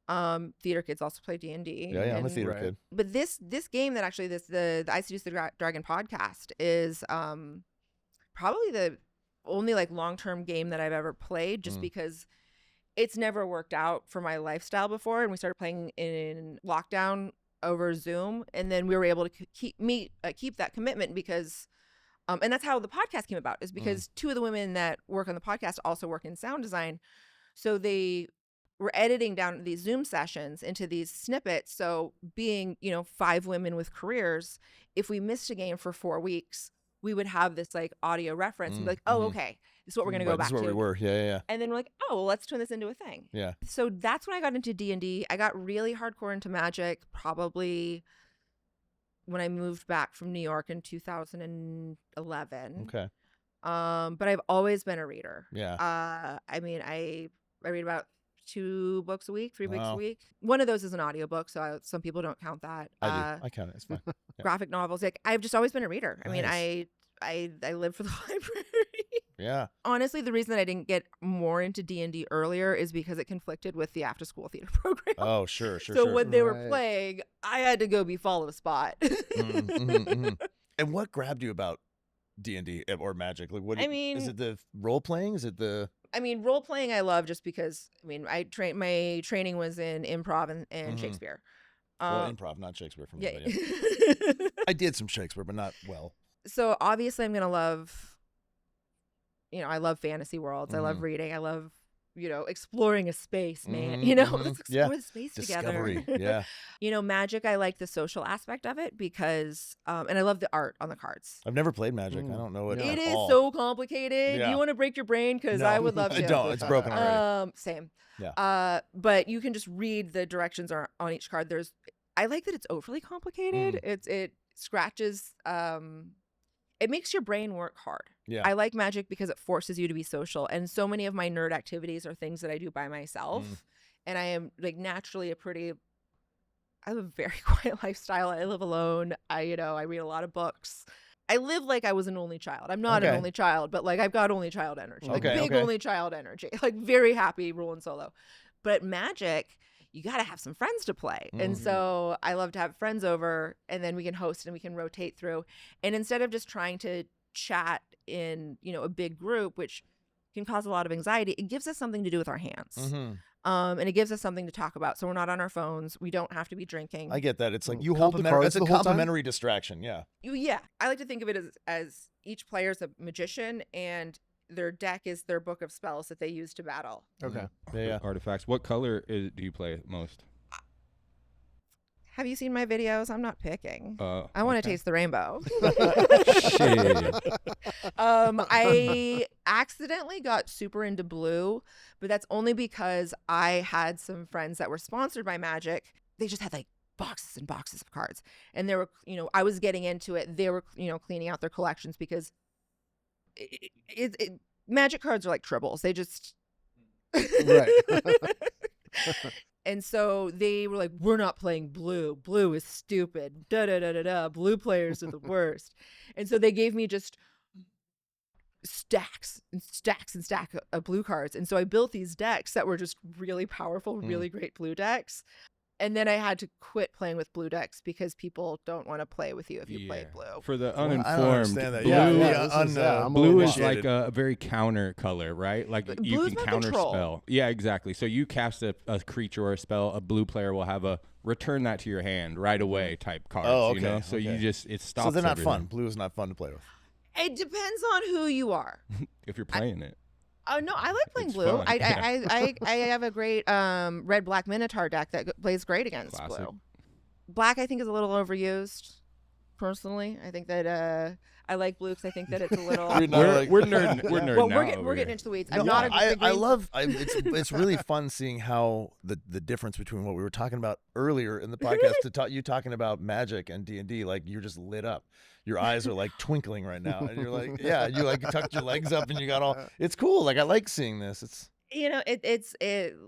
Theater kids also play D&D. Yeah, I'm a theater kid. But this game that actually the I Seduce the Dragon podcast is probably the only like long-term game that I've ever played, just because it's never worked out for my lifestyle before. And we started playing in lockdown over Zoom, and then we were able to keep that commitment because and that's how the podcast came about, is because 2 of the women that work on the podcast also work in sound design. So they were editing down these Zoom sessions into these snippets. So being, 5 women with careers, if we missed a game for 4 weeks, we would have this like audio reference and be like, okay, this is what we're going to go back to. This is where we were. Yeah. And then we're like, well, let's turn this into a thing. Yeah. So that's when I got into D&D. I got really hardcore into Magic probably when I moved back from New York in 2011. Okay. But I've always been a reader. Yeah. I read about 2 books a week, 3 books a week. One of those is an audiobook, so some people don't count that. I do. I count it. It's fine. Yeah. Graphic novels. Like I've just always been a reader. Nice. I live for the library. Yeah. Honestly, the reason that I didn't get more into D&D earlier is because it conflicted with the after-school theater program. Oh, sure. So when they were playing, I had to go be fall of the spot. And what grabbed you about D&D or Magic? Like, is it the role playing? Is it the? Role playing I love just because my training was in improv and Shakespeare. Well, improv, not Shakespeare for me. Yeah. But yeah. I did some Shakespeare, but not well. So obviously I'm gonna love. I love fantasy worlds. I love reading. I love exploring a space, man. Let's explore the space Discovery. together. Yeah. Magic, I like the social aspect of it because, and I love the art on the cards. I've never played Magic. I don't know it at all. It is so complicated. Yeah. You want to break your brain? Because I would love to. I don't. It's broken already. Same. Yeah. But you can just read the directions on each card. I like that it's overly complicated. It scratches. It makes your brain work hard. Yeah. I like Magic because it forces you to be social. And so many of my nerd activities are things that I do by myself. And I am like naturally I have a very quiet lifestyle. I live alone. I read a lot of books. I live like I was an only child. I'm not an only child, but like I've got only child energy. Like big only child energy. Like very happy rolling solo. But Magic, you got to have some friends to play. And so I love to have friends over, and then we can host and we can rotate through. And instead of just trying to chat in, a big group, which can cause a lot of anxiety, it gives us something to do with our hands. And it gives us something to talk about. So we're not on our phones. We don't have to be drinking. I get that. It's like You hold the cards it's a the whole time? complimentary distraction. Yeah. Yeah. I like to think of it as each player's a magician and their deck is their book of spells that they use to battle. Okay. Yeah. Artifacts. What color do you play most? Have you seen my videos? I'm not picking. I want to Okay. taste the rainbow. Shit. I accidentally got super into blue, but that's only because I had some friends that were sponsored by Magic. They just had like boxes and boxes of cards. And they were, I was getting into it. They were, cleaning out their collections because Magic cards are like tribbles. They just Right. And so they were like, we're not playing blue. Blue is stupid. Da da da da da. Blue players are the worst. And so they gave me just stacks and stacks and stacks of blue cards. And so I built these decks that were just really powerful, really great blue decks. And then I had to quit playing with blue decks because people don't want to play with you if you play blue. For the I don't uninformed, understand that. blue, I'm blue a is little like a very counter color, right? Like you Blue's can my counter control. spell. Yeah, exactly. So you cast a creature or a spell, a blue player will have a return that to your hand right away type cards. Oh, You know? okay, So you okay. just, it stops So they're not everything fun. Blue is not fun to play with. It depends on who you are. if you're playing it. Oh no, I like playing It's blue. fun. I have a great red black Minotaur deck that plays great against Classic. blue. Black I think is a little overused. Personally, I think that I like blue because I think that it's a little. We're not We're nerding well, out we're over getting here. into the weeds. No, I'm not a big green- it's really fun seeing how the difference between what we were talking about earlier in the podcast to you talking about Magic and D&D, like you're just lit up. Your eyes are like twinkling right now, and you're like, yeah, you like tucked your legs up, and you got all. It's cool. Like I like seeing this. It's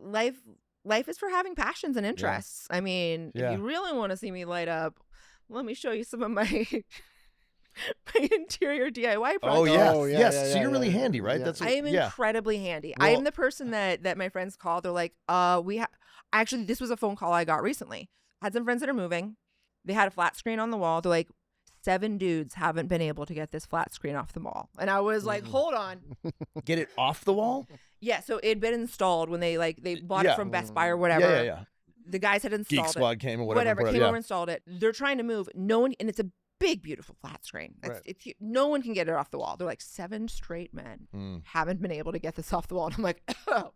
life is for having passions and interests. I mean, Yeah. if you really want to see me light up, let me show you some of my my interior DIY projects. oh yeah, Oh, yeah, yes. yeah, so yeah, you're really yeah, handy, right? yeah. That's I am yeah. incredibly handy. I Well- am the person that my friends call. They're like, actually, this was a phone call I got recently. I had some friends that are moving. They had a flat screen on the wall. They're like, 7 dudes haven't been able to get this flat screen off the wall. And I was like, hold on. Get it off the wall. Yeah, so it had been installed when they bought Yeah. it from Best Buy or whatever. Yeah. The guys had installed Geek it. Squad came or whatever. Came yeah. over and installed it. They're trying to move. No one, and it's a big, beautiful flat screen. It's no one can get it off the wall. They're like 7 straight men haven't been able to get this off the wall. And I'm like, oh,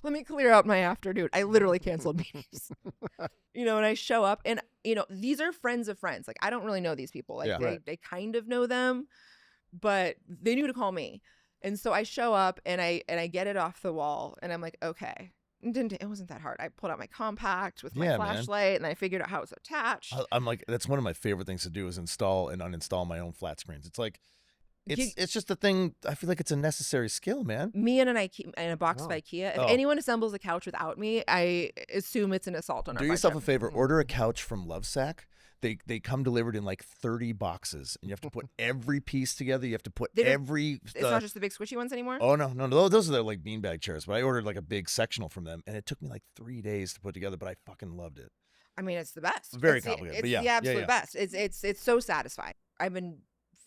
let me clear out my afternoon. I literally canceled meetings. And I show up, and these are friends of friends. Like I don't really know these people. Like Yeah. they kind of know them, but they knew to call me. And so I show up and I get it off the wall, and I'm like, okay. It wasn't that hard. I pulled out my compact with my Yeah, man. flashlight, and I figured out how it was attached. I'm like, that's one of my favorite things to do is install and uninstall my own flat screens. It's like, it's just a thing. I feel like it's a necessary skill, man. Me and a box of Oh. IKEA. If Oh. anyone assembles a couch without me, I assume it's an assault on our Do yourself a friendship. favor. Order a couch from Lovesack. They come delivered in like 30 boxes, and you have to put every piece together. You have to put They don't- every. It's not just the big squishy ones anymore. Oh no, those are the like beanbag chairs. But I ordered like a big sectional from them, and it took me like 3 days to put together. But I fucking loved it. I mean, it's the best. Very It's the- complicated, It's but yeah, the yeah, absolute yeah. best. It's so satisfying. I've been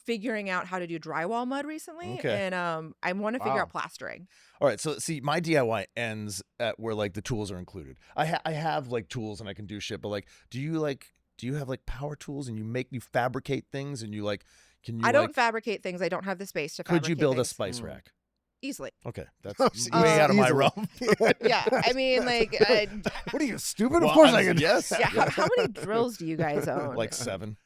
figuring out how to do drywall mud recently, Okay. and I want to figure Wow. out plastering. All right, so see, my DIY ends at where like the tools are included. I have like tools and I can do shit, but like, do you have like power tools and you fabricate things and can you? I don't like, fabricate things. I don't have the space to. Could you fabricate build a things. spice rack? Easily? Okay, that's Oh, way out of my easily. realm. Yeah, I mean, like, What are you, stupid? Well, of course I I'm- can. Yes. yeah. How many drills do you guys own? Like 7.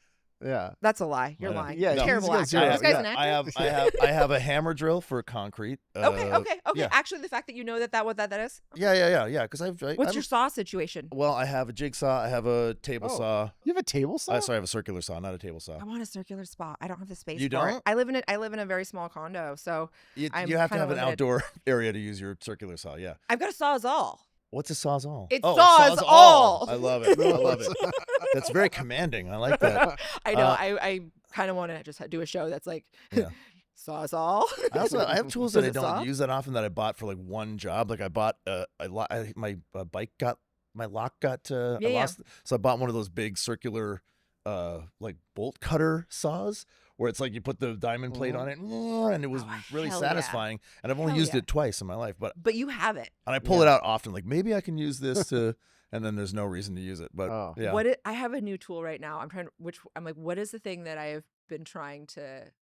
Yeah. That's a lie. You're I know. lying. Yeah, No. Terrible he's actor. got This zero. guy's an actor. I have a hammer drill for concrete. Okay. yeah. Actually, the fact that you know what that is. Yeah. Because What's your saw situation? Well, I have a jigsaw. I have a table Oh. saw. You have a table saw? Sorry, I have a circular saw, not a table saw. I want a circular spot. I don't have the space You for it. don't? I live in a very small condo, so You I'm have to kinda have an limited. outdoor area to use your circular saw. Yeah. I've got a sawzall. What's a sawzall? It Oh, a saws all. I love it. I love it. That's very commanding. I like that. I know. Uh, I kind of want to just do a show that's like Yeah. sawzall. I have tools that Does I it don't saw? use that often that I bought for like one job. Like I bought my bike got my lock got I Yeah. lost, so I bought one of those big circular like bolt cutter saws where it's like you put the diamond plate on it, and it was really hell satisfying. And I've only used it twice in my life, but you have it. And I pull it out often, like maybe I can use this to, and then there's no reason to use it. But yeah, I have a new tool right now. I'm like, what is the thing that I have been trying to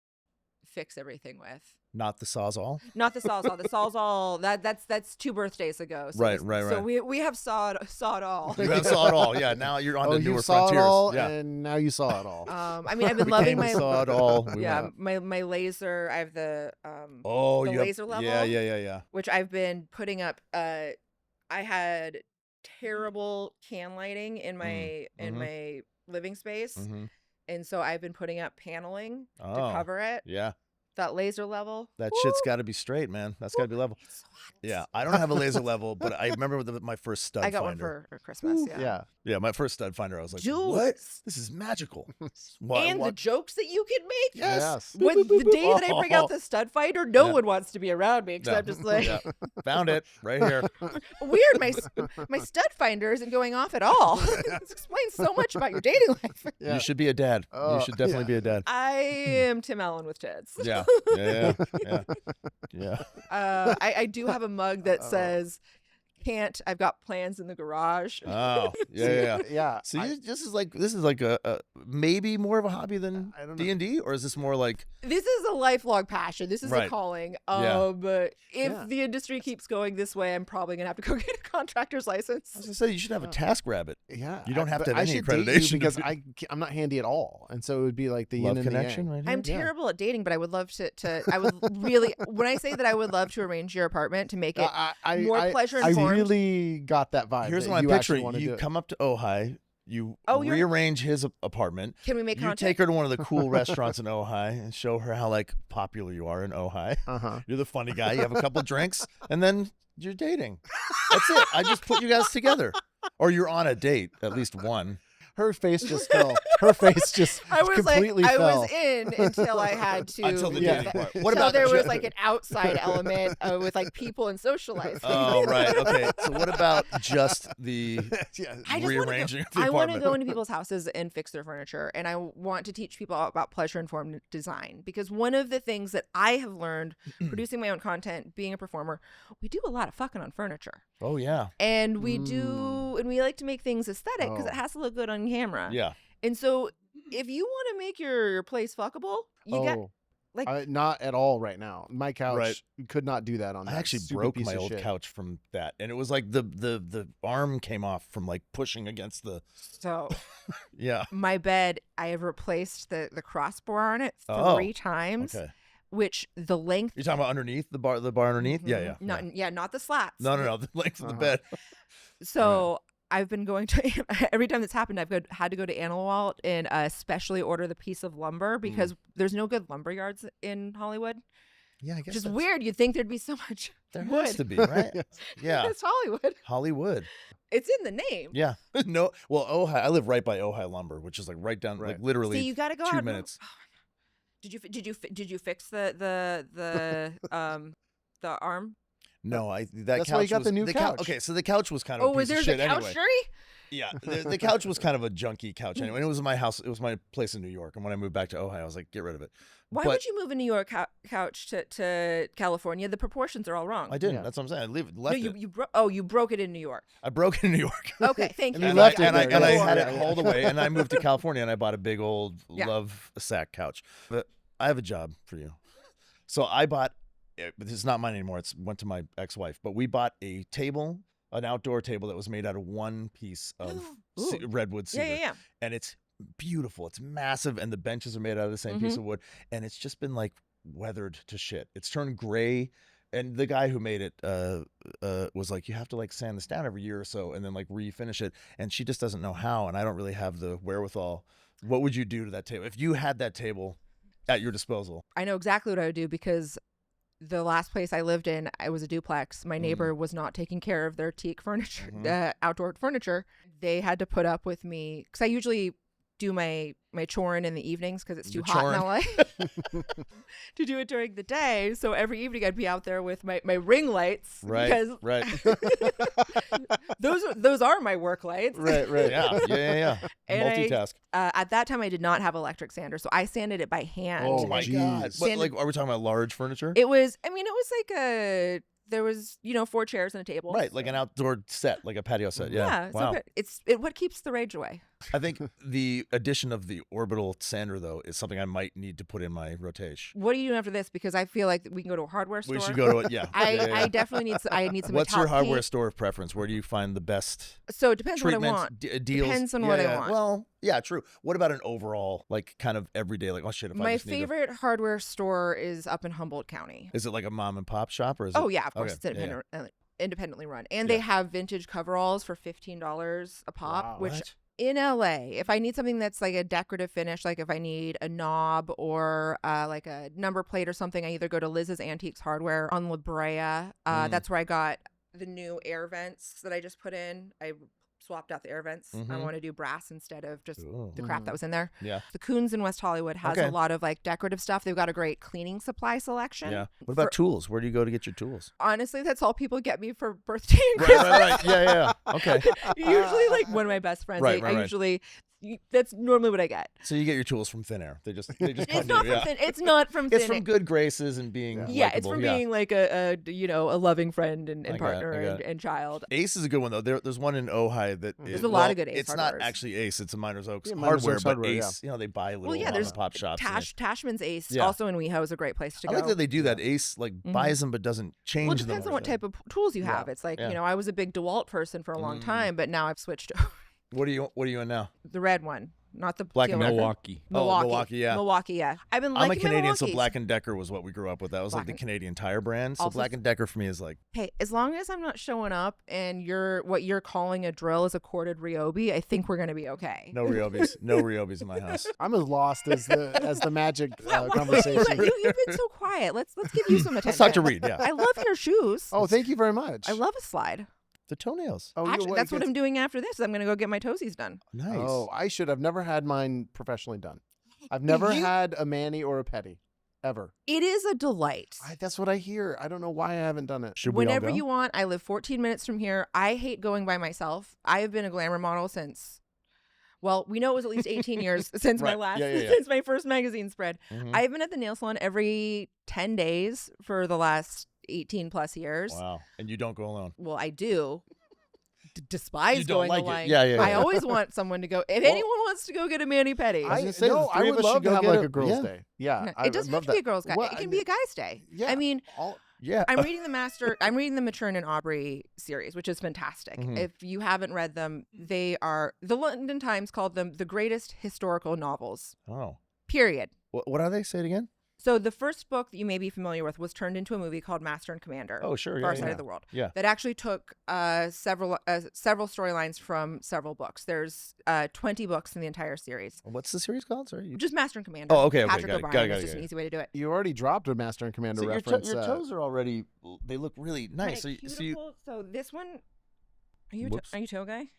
fix everything with? not the Sawzall. Not the Sawzall. The Sawzall, that's 2 birthdays ago. So Right. So we have sawed all. You have saw it all. Yeah, now you're on the newer you saw frontiers. it all, yeah. and now you saw it all. I mean, I've been loving my saw it all. my laser. I have the you laser level. Yeah. Which I've been putting up. I had terrible can lighting in my my living space, and so I've been putting up paneling to cover it. Yeah. That laser level. That shit's got to be straight, man. That's got to be level. It's so hot. Yeah, I don't have a laser level, but I remember my first stud I got finder. one for Christmas. Yeah, my first stud finder. I was like, Jules. what? This is magical. And the jokes that you can make. Yes. When the day that I bring out the stud finder, no one wants to be around me because I'm just like, found it right here. Weird. My stud finder isn't going off at all. This explains so much about your dating life. Yeah. You should be a dad. You should definitely be a dad. I am Tim Allen with tits. Yeah. I do have a mug that says, "Can't. I've got plans in the garage." Oh, yeah. So this is like a maybe more of a hobby than D&D, or is this more like? This is a lifelong passion. This is a calling. But if the industry keeps going this way, I'm probably gonna have to go get a contractor's license. I was gonna say you should have a task rabbit. Yeah, you don't have to have any should date accreditation you because I'm not handy at all, and so it would be like the love yin and connection. the yang. Right here? I'm terrible at dating, but I would love to. I would really. When I say that I would love to arrange your apartment to make it more pleasure informed. I really got that vibe. Here's that what I'm you actually picturing: wanna you do it. come up to Ojai. You you're- rearrange his apartment. Can we make You content? take her to one of the cool restaurants in Ojai and show her how like popular you are in Ojai. You're the funny guy. You have a couple drinks, and then you're dating. That's it. I just put you guys together, or you're on a date, at least one. Her face just fell. Her face just completely fell. I was in until I had to. Until the dating part. What about there the was like an outside element with like people and socializing. Oh, right. Okay. So what about just the rearranging of the I want to apartment? go into people's houses and fix their furniture, and I want to teach people about pleasure-informed design, because one of the things that I have learned producing my own content, being a performer, we do a lot of fucking on furniture. Oh yeah. And we we like to make things aesthetic because it has to look good on camera. Yeah. And so if you want to make your place fuckable, you got like not at all right now. My couch could not do that on that. I actually stupid broke piece my of old shit. couch from that, and it was like the arm came off from like pushing against the. So yeah. My bed, I have replaced the crossbar on it 3 times. Okay. Which the length. You're talking about underneath the bar underneath? Yeah. Not the slats. No, the length of the bed. So I've been going to every time that's happened, I've had to go to Anilwalt and specially order the piece of lumber because there's no good lumber yards in Hollywood. Yeah, I guess. Which is weird. You'd think there'd be so much there wood. Has to be, right? Yeah. It's Hollywood. Hollywood. It's in the name. Yeah. No. Well, Ojai. I live right by Ojai Lumber, which is like right down, like literally. So you got to go 2 out. minutes. Did you fix the arm? No, That's couch why you got was, the new couch. Okay, so the couch was kind of a was piece there of shit the couch anyway. jury? Yeah, the couch was kind of a junky couch anyway. And it was my house. It was my place in New York. And when I moved back to Ojai, I was like, get rid of it. Why would you move a New York couch to California? The proportions are all wrong. I didn't. Yeah. That's what I'm saying. I left it. You broke it in New York. I broke it in New York. Okay, thank you. And I had it hauled away. And I moved to California and I bought a big old love sack couch. But I have a job for you. So I bought. This is not mine anymore. It went to my ex-wife. But we bought a table, an outdoor table that was made out of one piece of redwood cedar. Yeah. And it's beautiful. It's massive, and the benches are made out of the same piece of wood. And it's just been like weathered to shit. It's turned gray. And the guy who made it was like, you have to like sand this down every year or so, and then like refinish it. And she just doesn't know how. And I don't really have the wherewithal. What would you do to that table if you had that table at your disposal? I know exactly what I would do because the last place I lived in, it was a duplex. My neighbor was not taking care of their teak furniture, outdoor furniture. They had to put up with me because I usually do my choring in the evenings because it's too hot in LA to do it during the day. So every evening I'd be out there with my ring lights. Right. Those are my work lights. Right. Yeah. And Multitask. At that time I did not have electric sander, so I sanded it by hand. Oh my God. What, like, are we talking about large furniture? It was like there was, 4 chairs and a table. Right, like an outdoor set, like a patio set. Yeah. Wow. So it's what keeps the rage away. I think the addition of the orbital sander, though, is something I might need to put in my rotation. What are you doing after this? Because I feel like we can go to a hardware store. We should go to it. Yeah. I definitely need some. What's your hardware store of preference? Where do you find the best? So it depends what I want. Deals. Depends on what I want. Well, yeah, true. What about an overall, like, kind of everyday, like, oh shit, if I My just favorite hardware store is up in Humboldt County. Is it like a mom and pop shop, or is Oh it? yeah, of course, Okay. it's independently run, and they have vintage coveralls for $15 a pop. Wow. Which What? in LA, if I need something that's like a decorative finish, like if I need a knob or like a number plate or something, I either go to Liz's Antiques Hardware on La Brea. That's where I got the new air vents that I just put in. I swapped out the air vents. I want to do brass instead of just the crap that was in there. Yeah. The Coons in West Hollywood has a lot of like decorative stuff. They've got a great cleaning supply selection. Yeah. What about tools? Where do you go to get your tools? Honestly, that's all people get me for birthday and Right. Christmas. Yeah. Okay. Usually, like one of my best friends. Right. I usually that's normally what I get. So you get your tools from thin air. They just come It's to not you. from thin. It's not from thin. It's from good graces and being Yeah, it's likable. from being like a loving friend and partner I got it. and child. Ace is a good one though. There's one in Ojai that There's a lot of good Ace It's not hardwares. actually Ace. It's a Miners Oaks Miners hardware, Oaks but hardware, Ace. They buy little mom there's and pop shops. Tashman's Ace, Yeah. also in WeHo, is a great place to go. I like that they do that. Ace buys them but doesn't change Well, it them. depends on what type of tools you have. It's like I was a big DeWalt person for a long time, but now I've switched to What are you in now? the red one. Not the Black and teal one. Milwaukee. Milwaukee, yeah. Milwaukee, yeah. I've been I'm liking a Canadian, so Milwaukees. Black and Decker was what we grew up with. That was like the Canadian Tire brand. So Also- Black and Decker for me is like Hey, as long as I'm not showing up and what you're calling a drill is a corded Ryobi, I think we're gonna be okay. no Ryobis in my house. I'm as lost as the magic conversation. You've been so quiet. Let's give you some attention. Let's talk to Reed. Yeah, I love your shoes. Oh, thank you very much. I love a slide. the toenails. Oh, Actually, that's what I'm doing after this. I'm gonna go get my toesies done. Nice. Oh, I should have never had mine professionally done. I've never had a mani or a pedi, ever. It is a delight. That's what I hear. I don't know why I haven't done it. Should we all Whenever go? you want. I live 14 minutes from here. I hate going by myself. I have been a glamour model since. Well, we know it was at least 18 years since my Right. last, Yeah. since my first magazine spread. Mhm. I've been at the nail salon every 10 days for the last 18 plus years. Wow. And you don't go alone. Well, I do. Despise You don't going like it. alone. Yeah. I always want someone to go. If anyone wants to go get a mani pedi, I was I gonna say, no, the I three would of us love should to go have get like a girls' yeah. day. Yeah, it doesn't have to be a girl's guy. Well, It can be a guy's day. Yeah, I mean, Yeah. I'm reading the Matern and Aubrey series, which is fantastic. Mhm. If you haven't read them, they are, the London Times called them the greatest historical novels, Oh. period. What are they? Say it again. So the first book that you may be familiar with was turned into a movie called Master and Commander. Oh, sure. Far Yeah. Side yeah. of the World. Yeah. That actually took several storylines from several books. There's 20 books in the entire series. What's the series called? Sorry. Just Master and Commander. Oh, okay. Patrick Got it, O'Brien got it, is just got an it. easy way to do it. You already dropped a Master and Commander So reference. your toes are already. They look really nice. So, Kinda so you, beautiful. So this one, are you Whoops. a toe guy?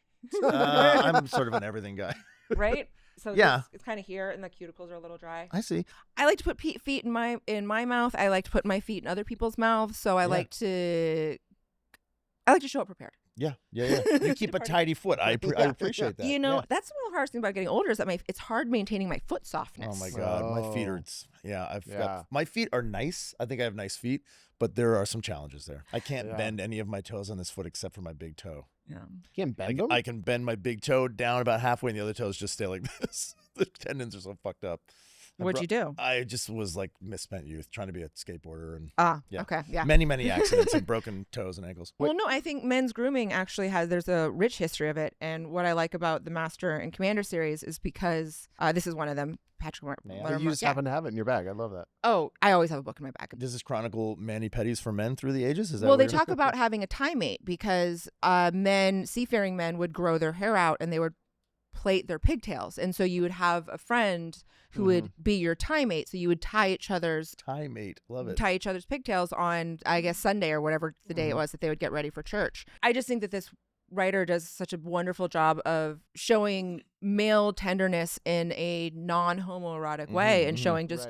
I'm sort of an everything guy. Right? So Yeah. it's kind of here, and the cuticles are a little dry. I see. I like to put feet in my mouth. I like to put my feet in other people's mouths. So I like to show up prepared. Yeah. You keep a tidy foot. I appreciate that. You know, Yeah. that's one of the hardest things about getting older is that it's hard maintaining my foot softness. Oh my God, my feet are. I've Yeah. got my feet are nice. I think I have nice feet, but there are some challenges there. I can't Yeah. bend any of my toes on this foot except for my big toe. Yeah. You can't bend them? I can bend my big toe down about halfway, and the other toes just stay like this. The tendons are so fucked up. What'd you do? I just was like misspent youth, trying to be a skateboarder, and yeah. Okay, yeah. many accidents and broken toes and ankles. Well, no, I think men's grooming actually there's a rich history of it. And what I like about the Master and Commander series is because this is one of them. Patrick You just happen to have it in your bag. I love that. Oh, I always have a book in my bag. Does this chronicle mani-pedis for men through the ages? Is that Well, what they talk about having a tie mate because seafaring men would grow their hair out and they would plait their pigtails. And so you would have a friend who would be your tie mate. So you would tie each other's Love it. tie each other's pigtails on, I guess, Sunday or whatever the day it was that they would get ready for church. I just think that this writer does such a wonderful job of showing male tenderness in a non-homoerotic way and showing just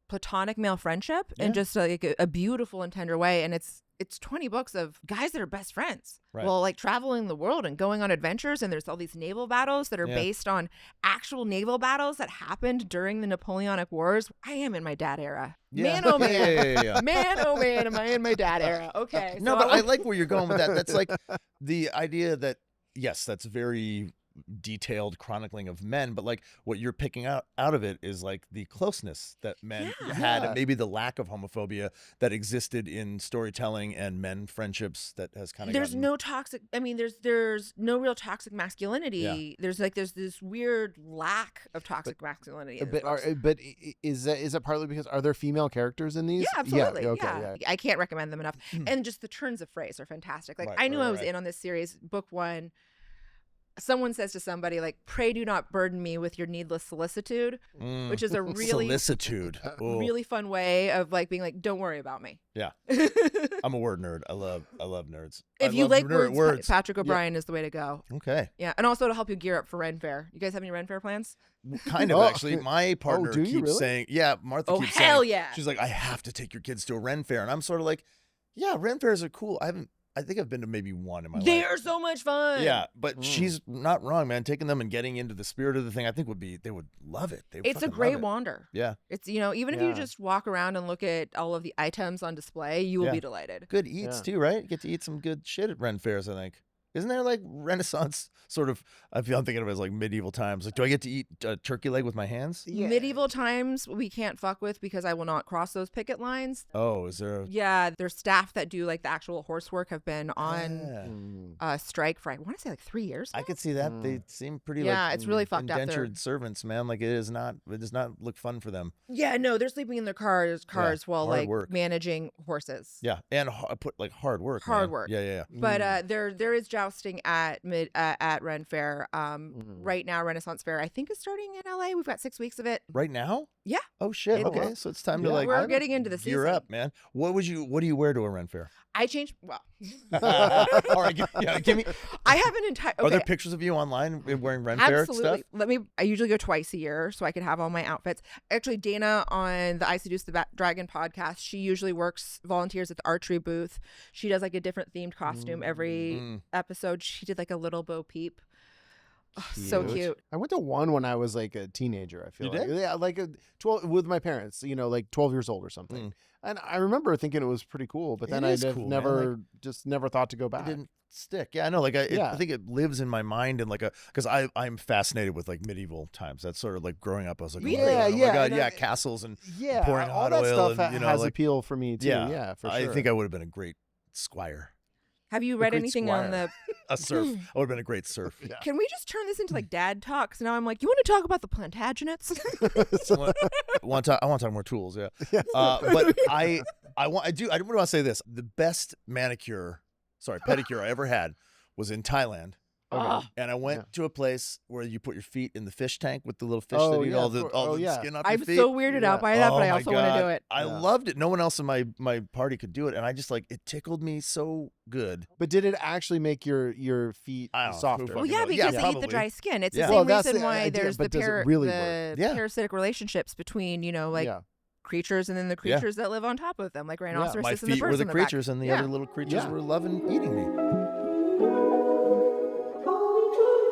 platonic male friendship in just like a beautiful and tender way. And it's 20 books of guys that are best friends. Right. Well, like traveling the world and going on adventures, and there's all these naval battles that are based on actual naval battles that happened during the Napoleonic Wars. I am in my dad era. Man, oh man. Man, oh man, am I in my dad era. Okay. No, but I like where you're going with that. That's like the idea that, yes, that's very detailed chronicling of men, but like what you're picking out of it is like the closeness that men had, and maybe the lack of homophobia that existed in storytelling and men friendships that has kind of there's no toxic, I mean, there's no real toxic masculinity. There's this weird lack of toxic masculinity in but is that partly because are there female characters in these? Yeah, absolutely. Yeah. I can't recommend them enough. And just the turns of phrase are fantastic. Like I knew I was in on this series. Book 1, someone says to somebody like, "Pray do not burden me with your needless solicitude," which is a really really fun way of like being like, "Don't worry about me." Yeah, I'm a word nerd. I love nerds. If you like words, Patrick O'Brien is the way to go. Okay. Yeah, and also to help you gear up for Ren Fair. You guys have any Ren Fair plans? Kind of actually. My partner keeps saying, Martha keeps saying, hell yeah. She's like, I have to take your kids to a Ren Fair, and I'm sort of like, yeah, Ren Fairs are cool. I think I've been to maybe one in my life. They are so much fun. Yeah, but she's not wrong, man. Taking them and getting into the spirit of the thing, I think they would love it. It's a great wander. Yeah. It's, even if you just walk around and look at all of the items on display, you will be delighted. Good eats too, right? You get to eat some good shit at Ren Fairs, I think. Isn't there like Renaissance sort of, I'm thinking of it as like medieval times. Like, do I get to eat a turkey leg with my hands? Yeah. Medieval times we can't fuck with because I will not cross those picket lines. Oh, is there? Yeah, there's staff that do like the actual horse work have been on strike for, I want to say like 3 years now? I could see that. They seem pretty it's really fucked up. Indentured servants, man. Like it does not look fun for them. Yeah, no, they're sleeping in their cars while like managing horses. Yeah, and put like hard work. Work. Yeah. But there is jousting at Ren Fair. Right now, Renaissance Fair I think is starting in LA. We've got 6 weeks of it. Right now? Yeah. Oh shit. Okay, so it's time to like. We're getting into the season. Gear up, man. What do you wear to a Ren Fair? I changed. Well. All right, give me. I have an entire. Okay. Are there pictures of you online wearing Ren Fair stuff? I usually go twice a year so I could have all my outfits. Actually, Dana on the I Seduce the Dragon podcast, she usually volunteers at the archery booth. She does like a different themed costume every episode. She did like a little Bo Peep. Oh, so cute. I went to one when I was like a teenager. I feel like, yeah, like 12 with my parents. Like 12 years old or something. And I remember thinking it was pretty cool, but then I never thought to go back. It didn't stick. Yeah, I know. Like I think it lives in my mind and like because I'm fascinated with like medieval times. That's sort of like growing up. I was like, really? oh my god, castles and pouring hot all that oil stuff and has appeal for me too. Yeah, for sure. I think I would have been a great squire. Have you read anything on the a surf? I would have been a great surf. Yeah. Can we just turn this into like dad talk? So now I'm like, you want to talk about the Plantagenets? I want to talk more tools. Yeah. But I want to say this: the best pedicure I ever had was in Thailand. Okay. And I went to a place where you put your feet in the fish tank with the little fish that eat all the skin off your feet. I'm so weirded out by that, but I also want to do it. I loved it. No one else in my party could do it, and I just it tickled me so good. But did it actually make your feet softer? Well, yeah, because they eat the dry skin. It's the same reason why there's the parasitic relationships between creatures and then the creatures that live on top of them, like rhinoceroses. My feet were the creatures, and the other little creatures were loving eating me.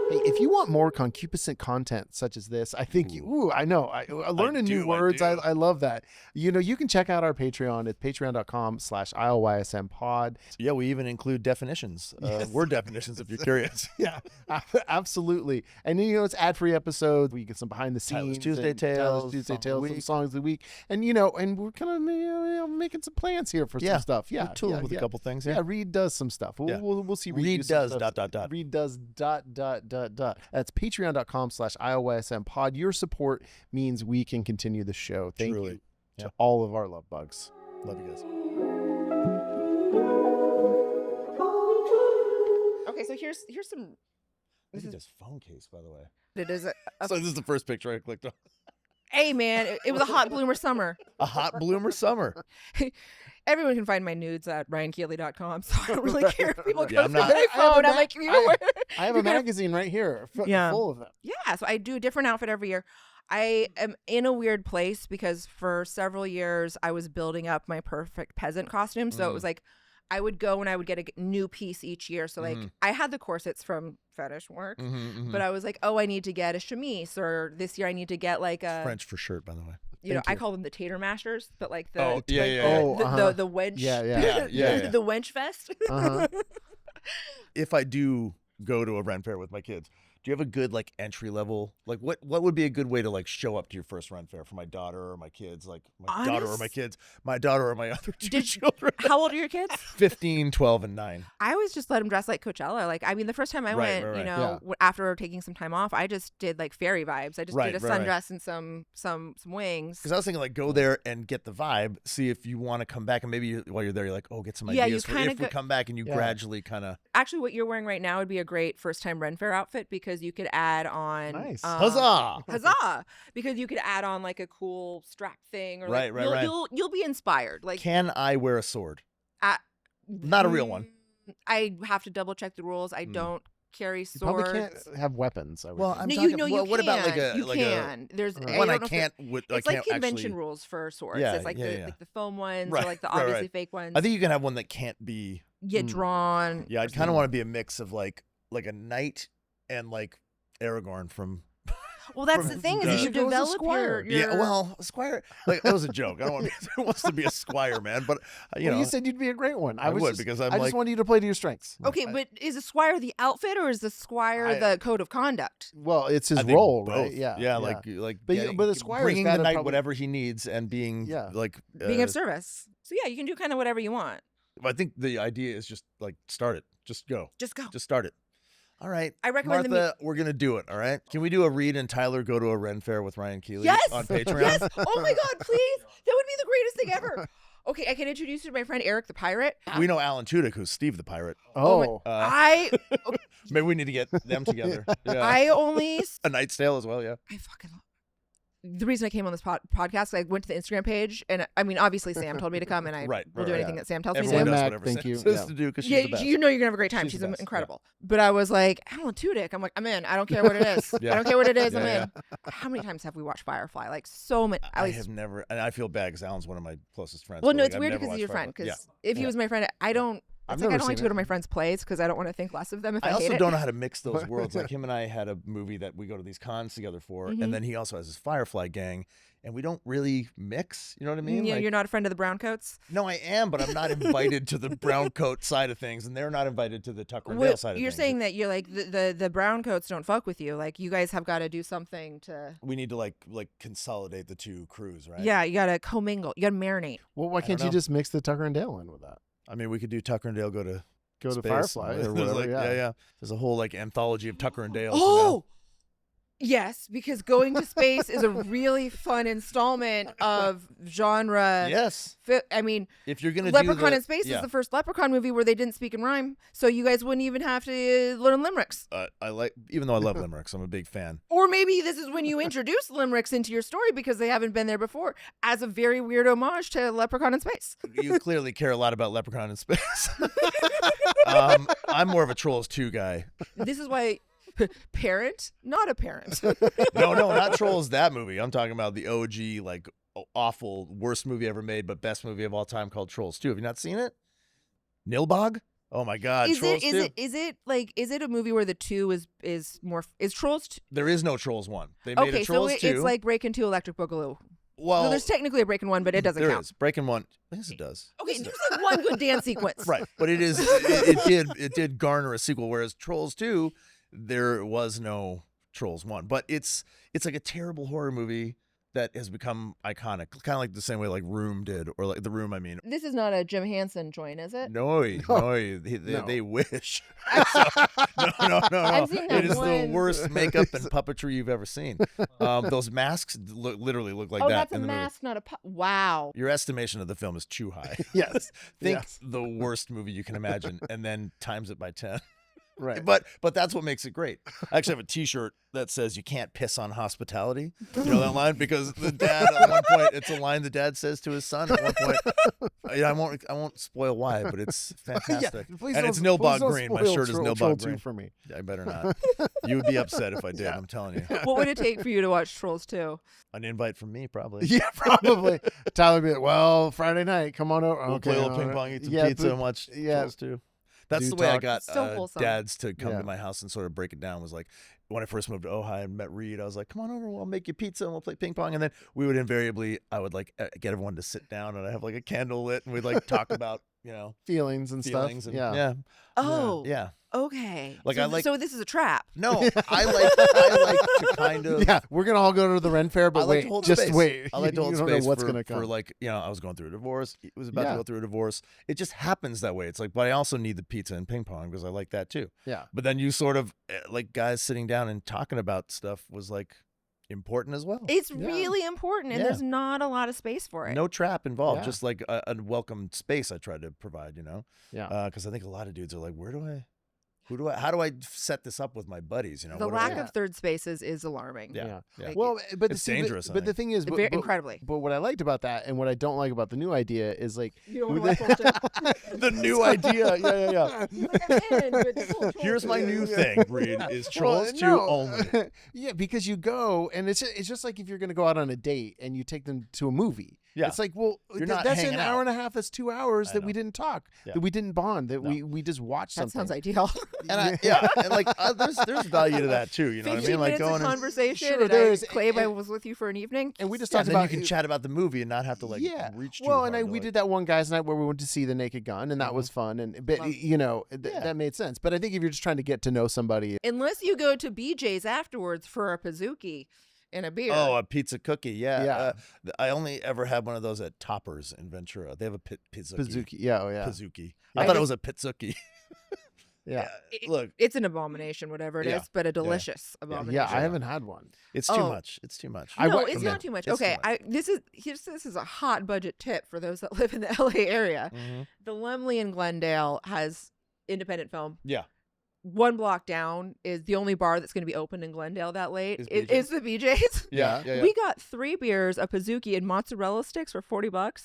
Hey, if you want more concupiscent content such as this, I think I know. I learning new words. I love that. You can check out our Patreon at patreon.com/ILYSM pod. Yeah, we even include definitions, word definitions if you're curious. Yeah, absolutely. And it's ad-free episodes. We get some behind the scenes. Tuesday Tales, some songs of the week. And and we're kind of making some plans here for some stuff. Yeah, tool with a couple things. Yeah, Reed does some stuff. We'll see. Reed does ... Reed does ... That's patreon.com/ILYSM pod. Your support means we can continue the show. Thank you to all of our love bugs. Love you guys. Okay, so here's some. This is his phone case, by the way. It is so this is the first picture I clicked on. Hey man, it was a hot bloomer summer. A hot bloomer summer. Everyone can find my nudes at ryankeely.com, so I don't really care if people Yeah, go I'm through not- my phone. I'm like, I have a magazine right here full of them. Yeah, so I do a different outfit every year. I am in a weird place because for several years I was building up my perfect peasant costume. So it was like I would go and I would get a new piece each year. So like I had the corsets from fetish work, but I was like, oh, I need to get a chemise, or this year I need to get like a French for shirt, by the way. I call them the tater mashers, but like the Oh, yeah, yeah, yeah. the wench, Yeah. the wench vest. Uh-huh. If I do go to a Ren fair with my kids, do you have a good like entry level? Like what would be a good way to like show up to your first Ren fair for my daughter or my kids? Like my daughter or my other two children. How old are your kids? 15, 12, and 9. I always just let them dress like Coachella. Like, I mean, the first time I went, right. after taking some time off, I just did like fairy vibes. I just did a sundress and some wings. Because I was thinking like go there and get the vibe, see if you want to come back, and maybe while you're there, you're like, oh, get some ideas for if we come back, and you gradually kind of. Actually, what you're wearing right now would be a great first time Ren fair outfit because you could add on. Nice. Huzzah! Because you could add on like a cool strap thing, or Right. You'll be inspired. Like, can I wear a sword? Not a real one. I have to double check the rules. I don't carry You swords. probably can't have weapons. I would think. I'm No, talking, you what about like a you like can. There's one I don't know if can't. it's like convention rules for swords. Yeah, it's like like the foam ones or like the right. obviously fake ones. I think you can have one that can't be. Get drawn. Yeah, I'd kind of want to be a mix of like a knight and like Aragorn from. Well, that's the thing is you develop your. Yeah, well, a squire. Like that was a joke. I don't want who wants to be a squire, man. But you know, you said you'd be a great one. I would because I just wanted you to play to your strengths. Okay, but is a squire the outfit or is the squire the code of conduct? Well, it's his I think role, both. right? Yeah, like but the squire bringing the knight whatever he needs and being being of service. So yeah, you can do kind of whatever you want. I think the idea is just like start it. Just go. Just go. Just start it. All right. I recommend Martha, we're going to do it, all right? Can we do a Reed and Tyler go to a Ren fair with Ryan Keely on Patreon? Yes. Oh my God, please. That would be the greatest thing ever. Okay, I can introduce you to my friend Eric the Pirate. We know Alan Tudyk, who's Steve the Pirate. Oh. Maybe we need to get them together. Yeah. I only... A Knight's Tale as well, yeah. I fucking love... The reason I came on this podcast, I went to the Instagram page, and I mean, obviously Sam told me to come, and I will do anything that Sam tells me to. Everyone do. does whatever thank you. Sam says to do because she's the best. You know you're gonna have a great time. She's incredible. But I was like, Alan Tudyk. I'm like, I'm in. I don't care what it is. I don't care what it is. I'm in. How many times have we watched Firefly? Like so many. I have never, and I feel bad because Alan's one of my closest friends. Well, no, it's weird because he's your friend. Because if he was my friend, I don't. I've It's like I never don't like seen to go to my friends' plays because I don't want to think less of them if I hate also it. don't know how to mix those worlds. Like him and I had a movie that we go to these cons together for, and then he also has his Firefly gang, and we don't really mix. You know what I mean? Yeah, like, you're not a friend of the brown coats? No, I am, but I'm not invited to the brown coat side of things, and they're not invited to the Tucker and Dale side of things. You're saying that you're like the brown coats don't fuck with you. Like you guys have got to do something to. We need to like consolidate the two crews, right? Yeah, you got to commingle. You got to marinate. Well, why can't you just mix the Tucker and Dale in with that? I mean, we could do Tucker and Dale go to Space, Firefly or whatever. Yeah. There's a whole like anthology of Tucker and Dale. Oh, yes, because Going to Space is a really fun installment of genre. Yes. I mean, if you're gonna Leprechaun in Space is the first Leprechaun movie where they didn't speak in rhyme, so you guys wouldn't even have to learn limericks. Even though I love limericks, I'm a big fan. Or maybe this is when you introduce limericks into your story because they haven't been there before, as a very weird homage to Leprechaun in Space. You clearly care a lot about Leprechaun in Space. I'm more of a Trolls 2 guy. This is why parent, not a parent. No, not Trolls, that movie. I'm talking about the OG, like awful, worst movie ever made, but best movie of all time called Trolls 2. Have you not seen it? Nilbog? Oh my God, Trolls 2. Is it a movie where the 2 is Trolls 2? There is no Trolls 1. They made a Trolls 2. It's like Breaking 2 Electric Boogaloo. Well, there's technically a Breaking 1, but it doesn't count. There is. Breaking 1. Yes, it does. Okay, there's like one good dance sequence. Right, but it did garner a sequel, whereas Trolls 2, there was no Trolls 1. But it's like a terrible horror movie that has become iconic, kind of like the same way like Room did, or like The Room, I mean. This is not a Jim Henson joint, is it? No. They wish. No. I've seen that it is one. the worst makeup and puppetry you've ever seen. Those masks literally look like that. Oh, that's a in the mask, movie. not a Wow. Your estimation of the film is too high. Yes. Think the worst movie you can imagine, and then times it by 10. Right. But that's what makes it great. I actually have a T-shirt that says "You can't piss on hospitality." You know that line because the dad at one point, it's a line the dad says to his son at one point. I won't spoil why, but it's fantastic. And it's Nilbog green. My shirt is Nilbog green for me. I better not. You would be upset if I did. I'm telling you. What would it take for you to watch Trolls 2? An invite from me, probably. Yeah, probably. Tyler would be like, well, Friday night, come on over. We'll play a little ping pong, eat some pizza, and watch Trolls 2. That's the way I got dads to come to my house and sort of break it down. Was like when I first moved to Ojai and met Reed, I was like, come on over, I'll make you pizza and we'll play ping pong. And then we would invariably, I would like get everyone to sit down and I have like a candle lit and we'd like talk about, feelings and stuff. Yeah. Oh. Yeah. Okay. Like so this is a trap. No, I like to kind of. Yeah, we're gonna all go to the Ren Fair, but wait, just wait. I like to hold you don't space know what's gonna come. for I was going through a divorce. He was about to go through a divorce. It just happens that way. It's like, but I also need the pizza and ping pong because I like that too. Yeah. But then you sort of like guys sitting down and talking about stuff was like important as well. It's really important, and there's not a lot of space for it. No trap involved, just like a welcome space I try to provide, Yeah. Because I think a lot of dudes are like, how do I set this up with my buddies? The lack of third spaces is alarming. Yeah. Like, well, but it's dangerous. But the thing is, incredibly. But what I liked about that, and what I don't like about the new idea, is like you don't want to watch the new idea. Yeah. Like, Here's my new thing, Reed, is Trolls 2 only. Yeah, because you go, and it's just like if you're going to go out on a date and you take them to a movie. Yeah. It's like, well, that's an hour and a half. That's 2 hours that we didn't talk, that we didn't bond, that we just watched something. That sounds ideal. And there's value to that too. You know what I mean? Like going of conversation. Sure, there's. Clave, I was with you for an evening, and we just talked about. And you can chat about the movie and not have to reach. Too hard and we did that one guys' night where we went to see The Naked Gun, and that was fun. And that made sense. But I think if you're just trying to get to know somebody, unless you go to BJ's afterwards for a pizookie and a beer. Oh, a pizza cookie. Yeah. I only ever had one of those at Toppers in Ventura. They have a pizookie. Pizookie. Yeah. Oh, yeah. Pizookie. I thought it was a pizookie. Yeah. Look, it's an abomination, whatever it is, but a delicious abomination. Yeah, I haven't had one. It's too much. It's too much. No, it's not too much. Okay, this is a hot budget tip for those that live in the LA area. Mm-hmm. The Lemley in Glendale has independent film. Yeah. One block down is the only bar that's going to be open in Glendale that late. Is the BJ's. Yeah. We got 3 beers, a pizookie, and mozzarella sticks for $40.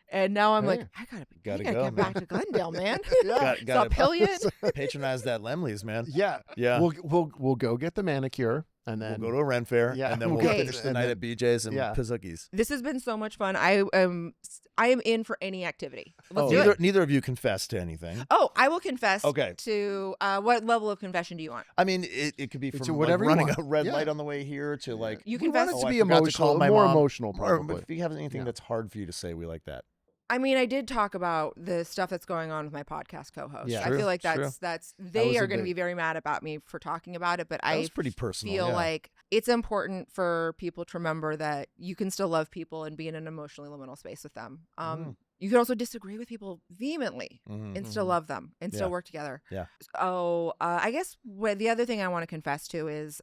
And now I'm like, I gotta get back to Glendale, man. Stop Hillian. Patronize that Lemley's, man. Yeah. We'll go get the manicure, and then we'll go to a Rent Fair, and then we'll finish the night at BJ's and Pizookies. This has been so much fun. I am in for any activity. Let's do it. Neither of you confessed to anything. Oh, I will confess. To what level of confession do you want? I mean, it could be from whatever running a red light on the way here to like. You confess to be emotional, more emotional, probably. Or if you have anything that's hard for you to say, we like that. I mean, I did talk about the stuff that's going on with my podcast co-host. Yeah, I feel like they are going to be very mad about me for talking about it, but I was pretty personal. Feel like it's important for people to remember that you can still love people and be in an emotionally liminal space with them. You can also disagree with people vehemently and still love them and still work together. Yeah. Oh, I guess the other thing I want to confess to is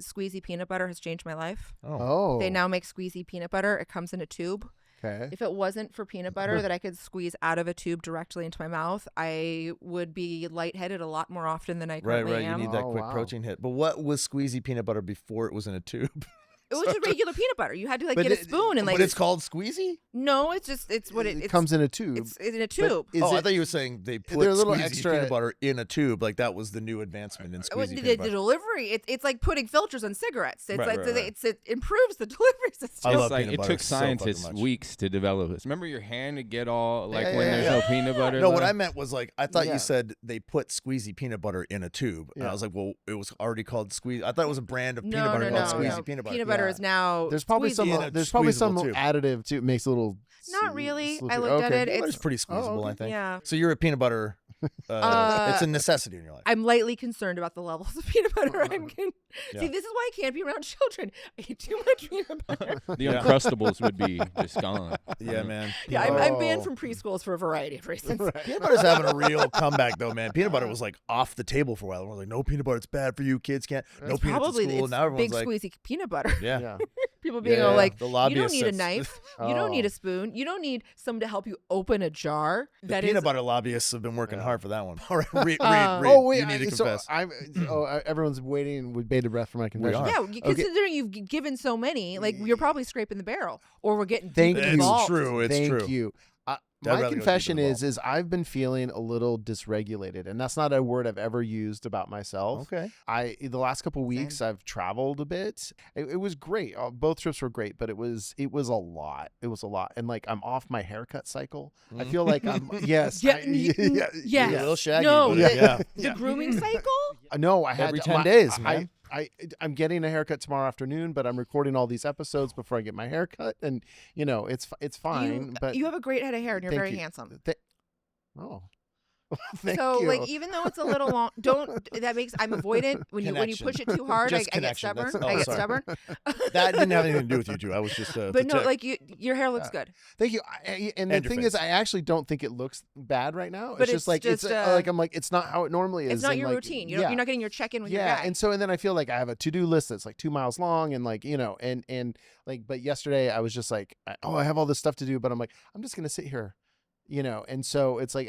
squeezy peanut butter has changed my life. Oh. They now make squeezy peanut butter. It comes in a tube. Okay. If it wasn't for peanut butter that I could squeeze out of a tube directly into my mouth, I would be lightheaded a lot more often than I currently am. You need that quick protein hit. But what was squeezy peanut butter before it was in a tube? It was just regular peanut butter. You had to get a spoon and But it's called squeezy? No, it's what it comes in a tube. It's in a tube. I thought you were saying they put squeezy peanut butter in a tube. Like that was the new advancement in squeezy peanut butter. The delivery, it's like putting filters on cigarettes. It's it improves the delivery system. I love like peanut it butter took scientists weeks to develop this. Remember your hand would get all when there's no peanut butter? No, what I meant was like I thought you said they put squeezy peanut butter in a tube. And I was like, well, it was already called squeeze. I thought it was a brand of peanut butter called squeezy peanut butter. Peanut butter is now There's probably some additive too. It makes a little. Not really. I looked at it. It's pretty squeezable, I think. Yeah. So you're a peanut butter. It's a necessity in your life. I'm lightly concerned about the levels of peanut butter. See, this is why I can't be around children. I eat too much peanut butter. The Uncrustables would be just gone. Yeah, man. Yeah, I'm banned from preschools for a variety of reasons. Peanut butter's having a real comeback, though, man. Peanut butter was like off the table for a while. Everyone was like, no peanut butter, it's bad for you. Kids can't. No peanut at school. Now everyone's big like, squeezy peanut butter. Yeah. People being all like, the you don't lobbyist need a sets- knife, you don't need a spoon, you don't need someone to help you open a jar. The peanut butter lobbyists have been working hard for that one. All right, read. Oh wait, you need to confess. Everyone's waiting with bated breath for my confession. are. Yeah, considering you've given so many, like you're probably scraping the barrel, or we're getting Thank deep in you. the It's vault. true. It's Thank true. you. I'd rather My go deep confession in the is I've been feeling a little dysregulated, and that's not a word I've ever used about myself. Okay. The last couple weeks I've traveled a bit. It was great. Both trips were great, but it was a lot. It was a lot, and like I'm off my haircut cycle. I feel like I'm yes, Yeah, You're a little shaggy. No, but the grooming cycle. No, I had Every to- 10 days, man. I'm getting a haircut tomorrow afternoon, but I'm recording all these episodes before I get my haircut, and it's fine. But You have a great head of hair, and you're thank very you. handsome. Thank So you. like even though it's a little long, I'm avoidant when you push it too hard. I Just get connection. stubborn. That's- I oh, get sorry. stubborn. that didn't have anything to do with you two. I was just. But no, like your hair looks good. Thank you. And the And your thing is, face. I actually don't think it looks bad right now. But It's just like it's like I'm like it's not how it normally is. It's not and, your like, routine. You're not getting your check-in with your yeah, guy. and then I feel like I have a to-do list that's like 2 miles long, and like and like, but yesterday I was just like, I have all this stuff to do, but I'm like, I'm just gonna sit here, and so it's like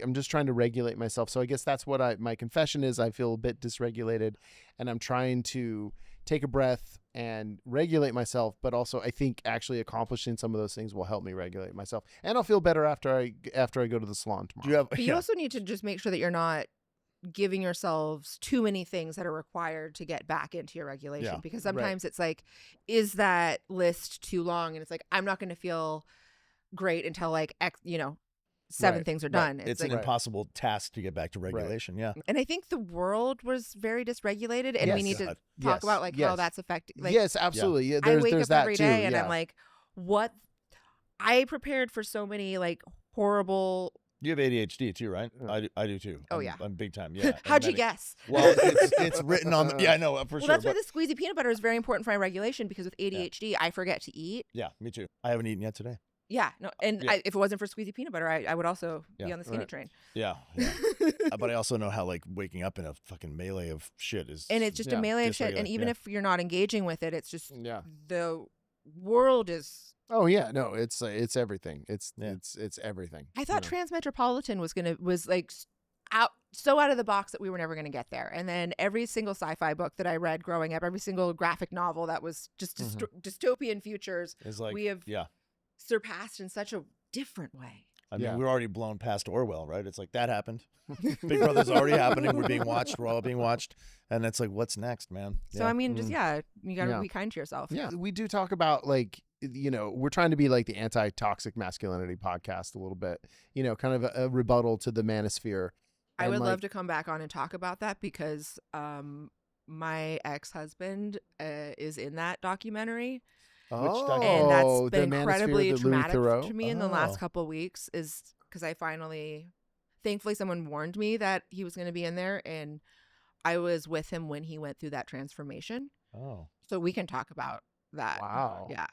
I'm just trying to regulate myself. So I guess that's what my confession is. I feel a bit dysregulated, and I'm trying to take a breath and regulate myself, but also I think actually accomplishing some of those things will help me regulate myself, and I'll feel better after I go to the salon tomorrow. Do you have? But you also need to just make sure that you're not giving yourselves too many things that are required to get back into your regulation, because sometimes it's like, is that list too long? And it's like, I'm not going to feel great until like seven things are done. It's like, an impossible task to get back to regulation. Yeah. and I think the world was very dysregulated, and we need to talk about like how that's affecting. Like, yes, absolutely. Yeah, I wake there's up that every too. day, and I'm like, what? I prepared for so many like horrible. You have ADHD too, right? I do too. Oh, yeah. I'm big time. Yeah. How'd you guess? Well, it's written on. I know for Well, sure. that's why the squeezy peanut butter is very important for my regulation, because with ADHD, I forget to eat. Yeah, me too. I haven't eaten yet today. Yeah, no, and if it wasn't for squeezy peanut butter, I would also be on the skinny train. Yeah. But I also know how like waking up in a fucking melee of shit is. And it's just a melee of shit. And even if you're not engaging with it, it's just the world is. Oh yeah, no, it's everything. It's everything. I thought Transmetropolitan was like out of the box that we were never gonna get there. And then every single sci-fi book that I read growing up, every single graphic novel that was just dystopian futures, we have surpassed in such a different way. I mean, we're already blown past Orwell, right? It's like that happened. Big Brother's already happening. We're being watched. We're all being watched. And it's like, what's next, man? So, I mean, just, you got to be kind to yourself. Yeah. We do talk about like, we're trying to be like the anti-toxic masculinity podcast a little bit, kind of a rebuttal to the manosphere. I would love to come back on and talk about that, because my ex-husband is in that documentary. And that's been incredibly traumatic to me in the last couple of weeks, is because thankfully someone warned me that he was going to be in there, and I was with him when he went through that transformation. Oh. So we can talk about that. Wow. Yeah.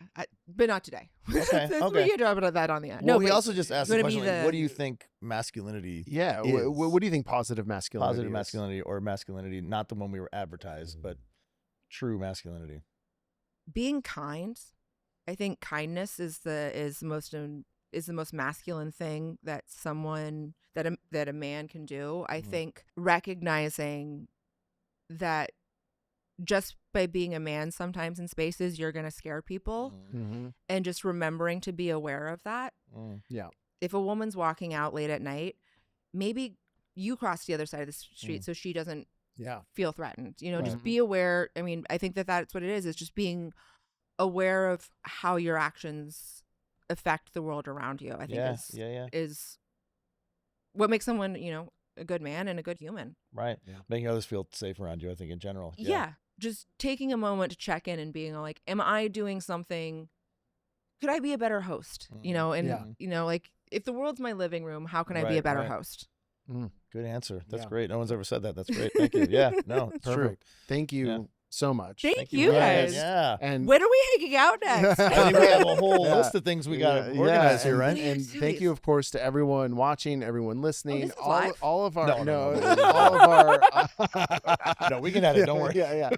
But not today. Okay. We can talk about that on the end. Well, we also just asked the question, the, what do you think masculinity is? What do you think positive masculinity Positive is? masculinity, or masculinity, not the one we were advertised, but true masculinity. Being kind. I think kindness is the most masculine thing that a man can do. I think recognizing that just by being a man sometimes in spaces you're going to scare people, and just remembering to be aware of that. Yeah. If a woman's walking out late at night, maybe you cross the other side of the street so she doesn't feel threatened. Just be aware. I mean, I think that's what it is just being aware of how your actions affect the world around you. I think is what makes someone, a good man and a good human. Right. Yeah. Making others feel safe around you, I think, in general. Yeah. Just taking a moment to check in and being like, am I doing something? Could I be a better host? Like if the world's my living room, how can I be a better host? Good answer. That's great. No one's ever said that. That's great. Thank you. Yeah. No, it's Perfect. true. Thank you. so much. Thank you guys. Yeah. And When are we hanging out next? I think we have a whole Yeah. list of things we got to organize here, right? And thank you, of course, to everyone watching, everyone listening. this is live? All of our No. all of our No, we can edit. Don't worry. Yeah.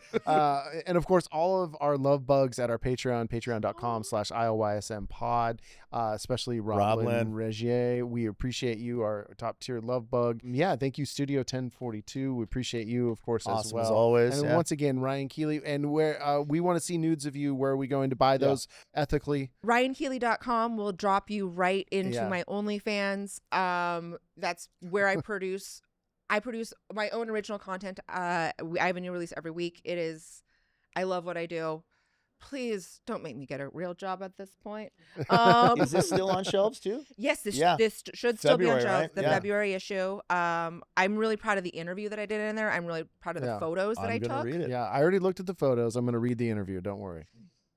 And of course, all of our love bugs at our Patreon, patreon.com/ILYSM pod, especially Roblin Regier. We appreciate you, our top tier love bug. Yeah, thank you, Studio 1042. We appreciate you, of course, Awesome as well. as always. And once again, Ryan Keely. And where we want to see nudes of you, where are we going to buy those ethically? RyanKeely.com will drop you right into my OnlyFans. That's where I produce my own original content. I have a new release every week. I love what I do. Please don't make me get a real job at this point. Is this still on shelves too? Yes, this should still February, be on shelves. right? The February issue. I'm really proud of the interview that I did in there. I'm really proud of the photos that I took. Read it. Yeah, I already looked at the photos. I'm going to read the interview. Don't worry.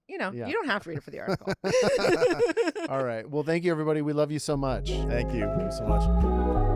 You don't have to read it for the article. All right. Well, thank you, everybody. We love you so much. Thank you so much.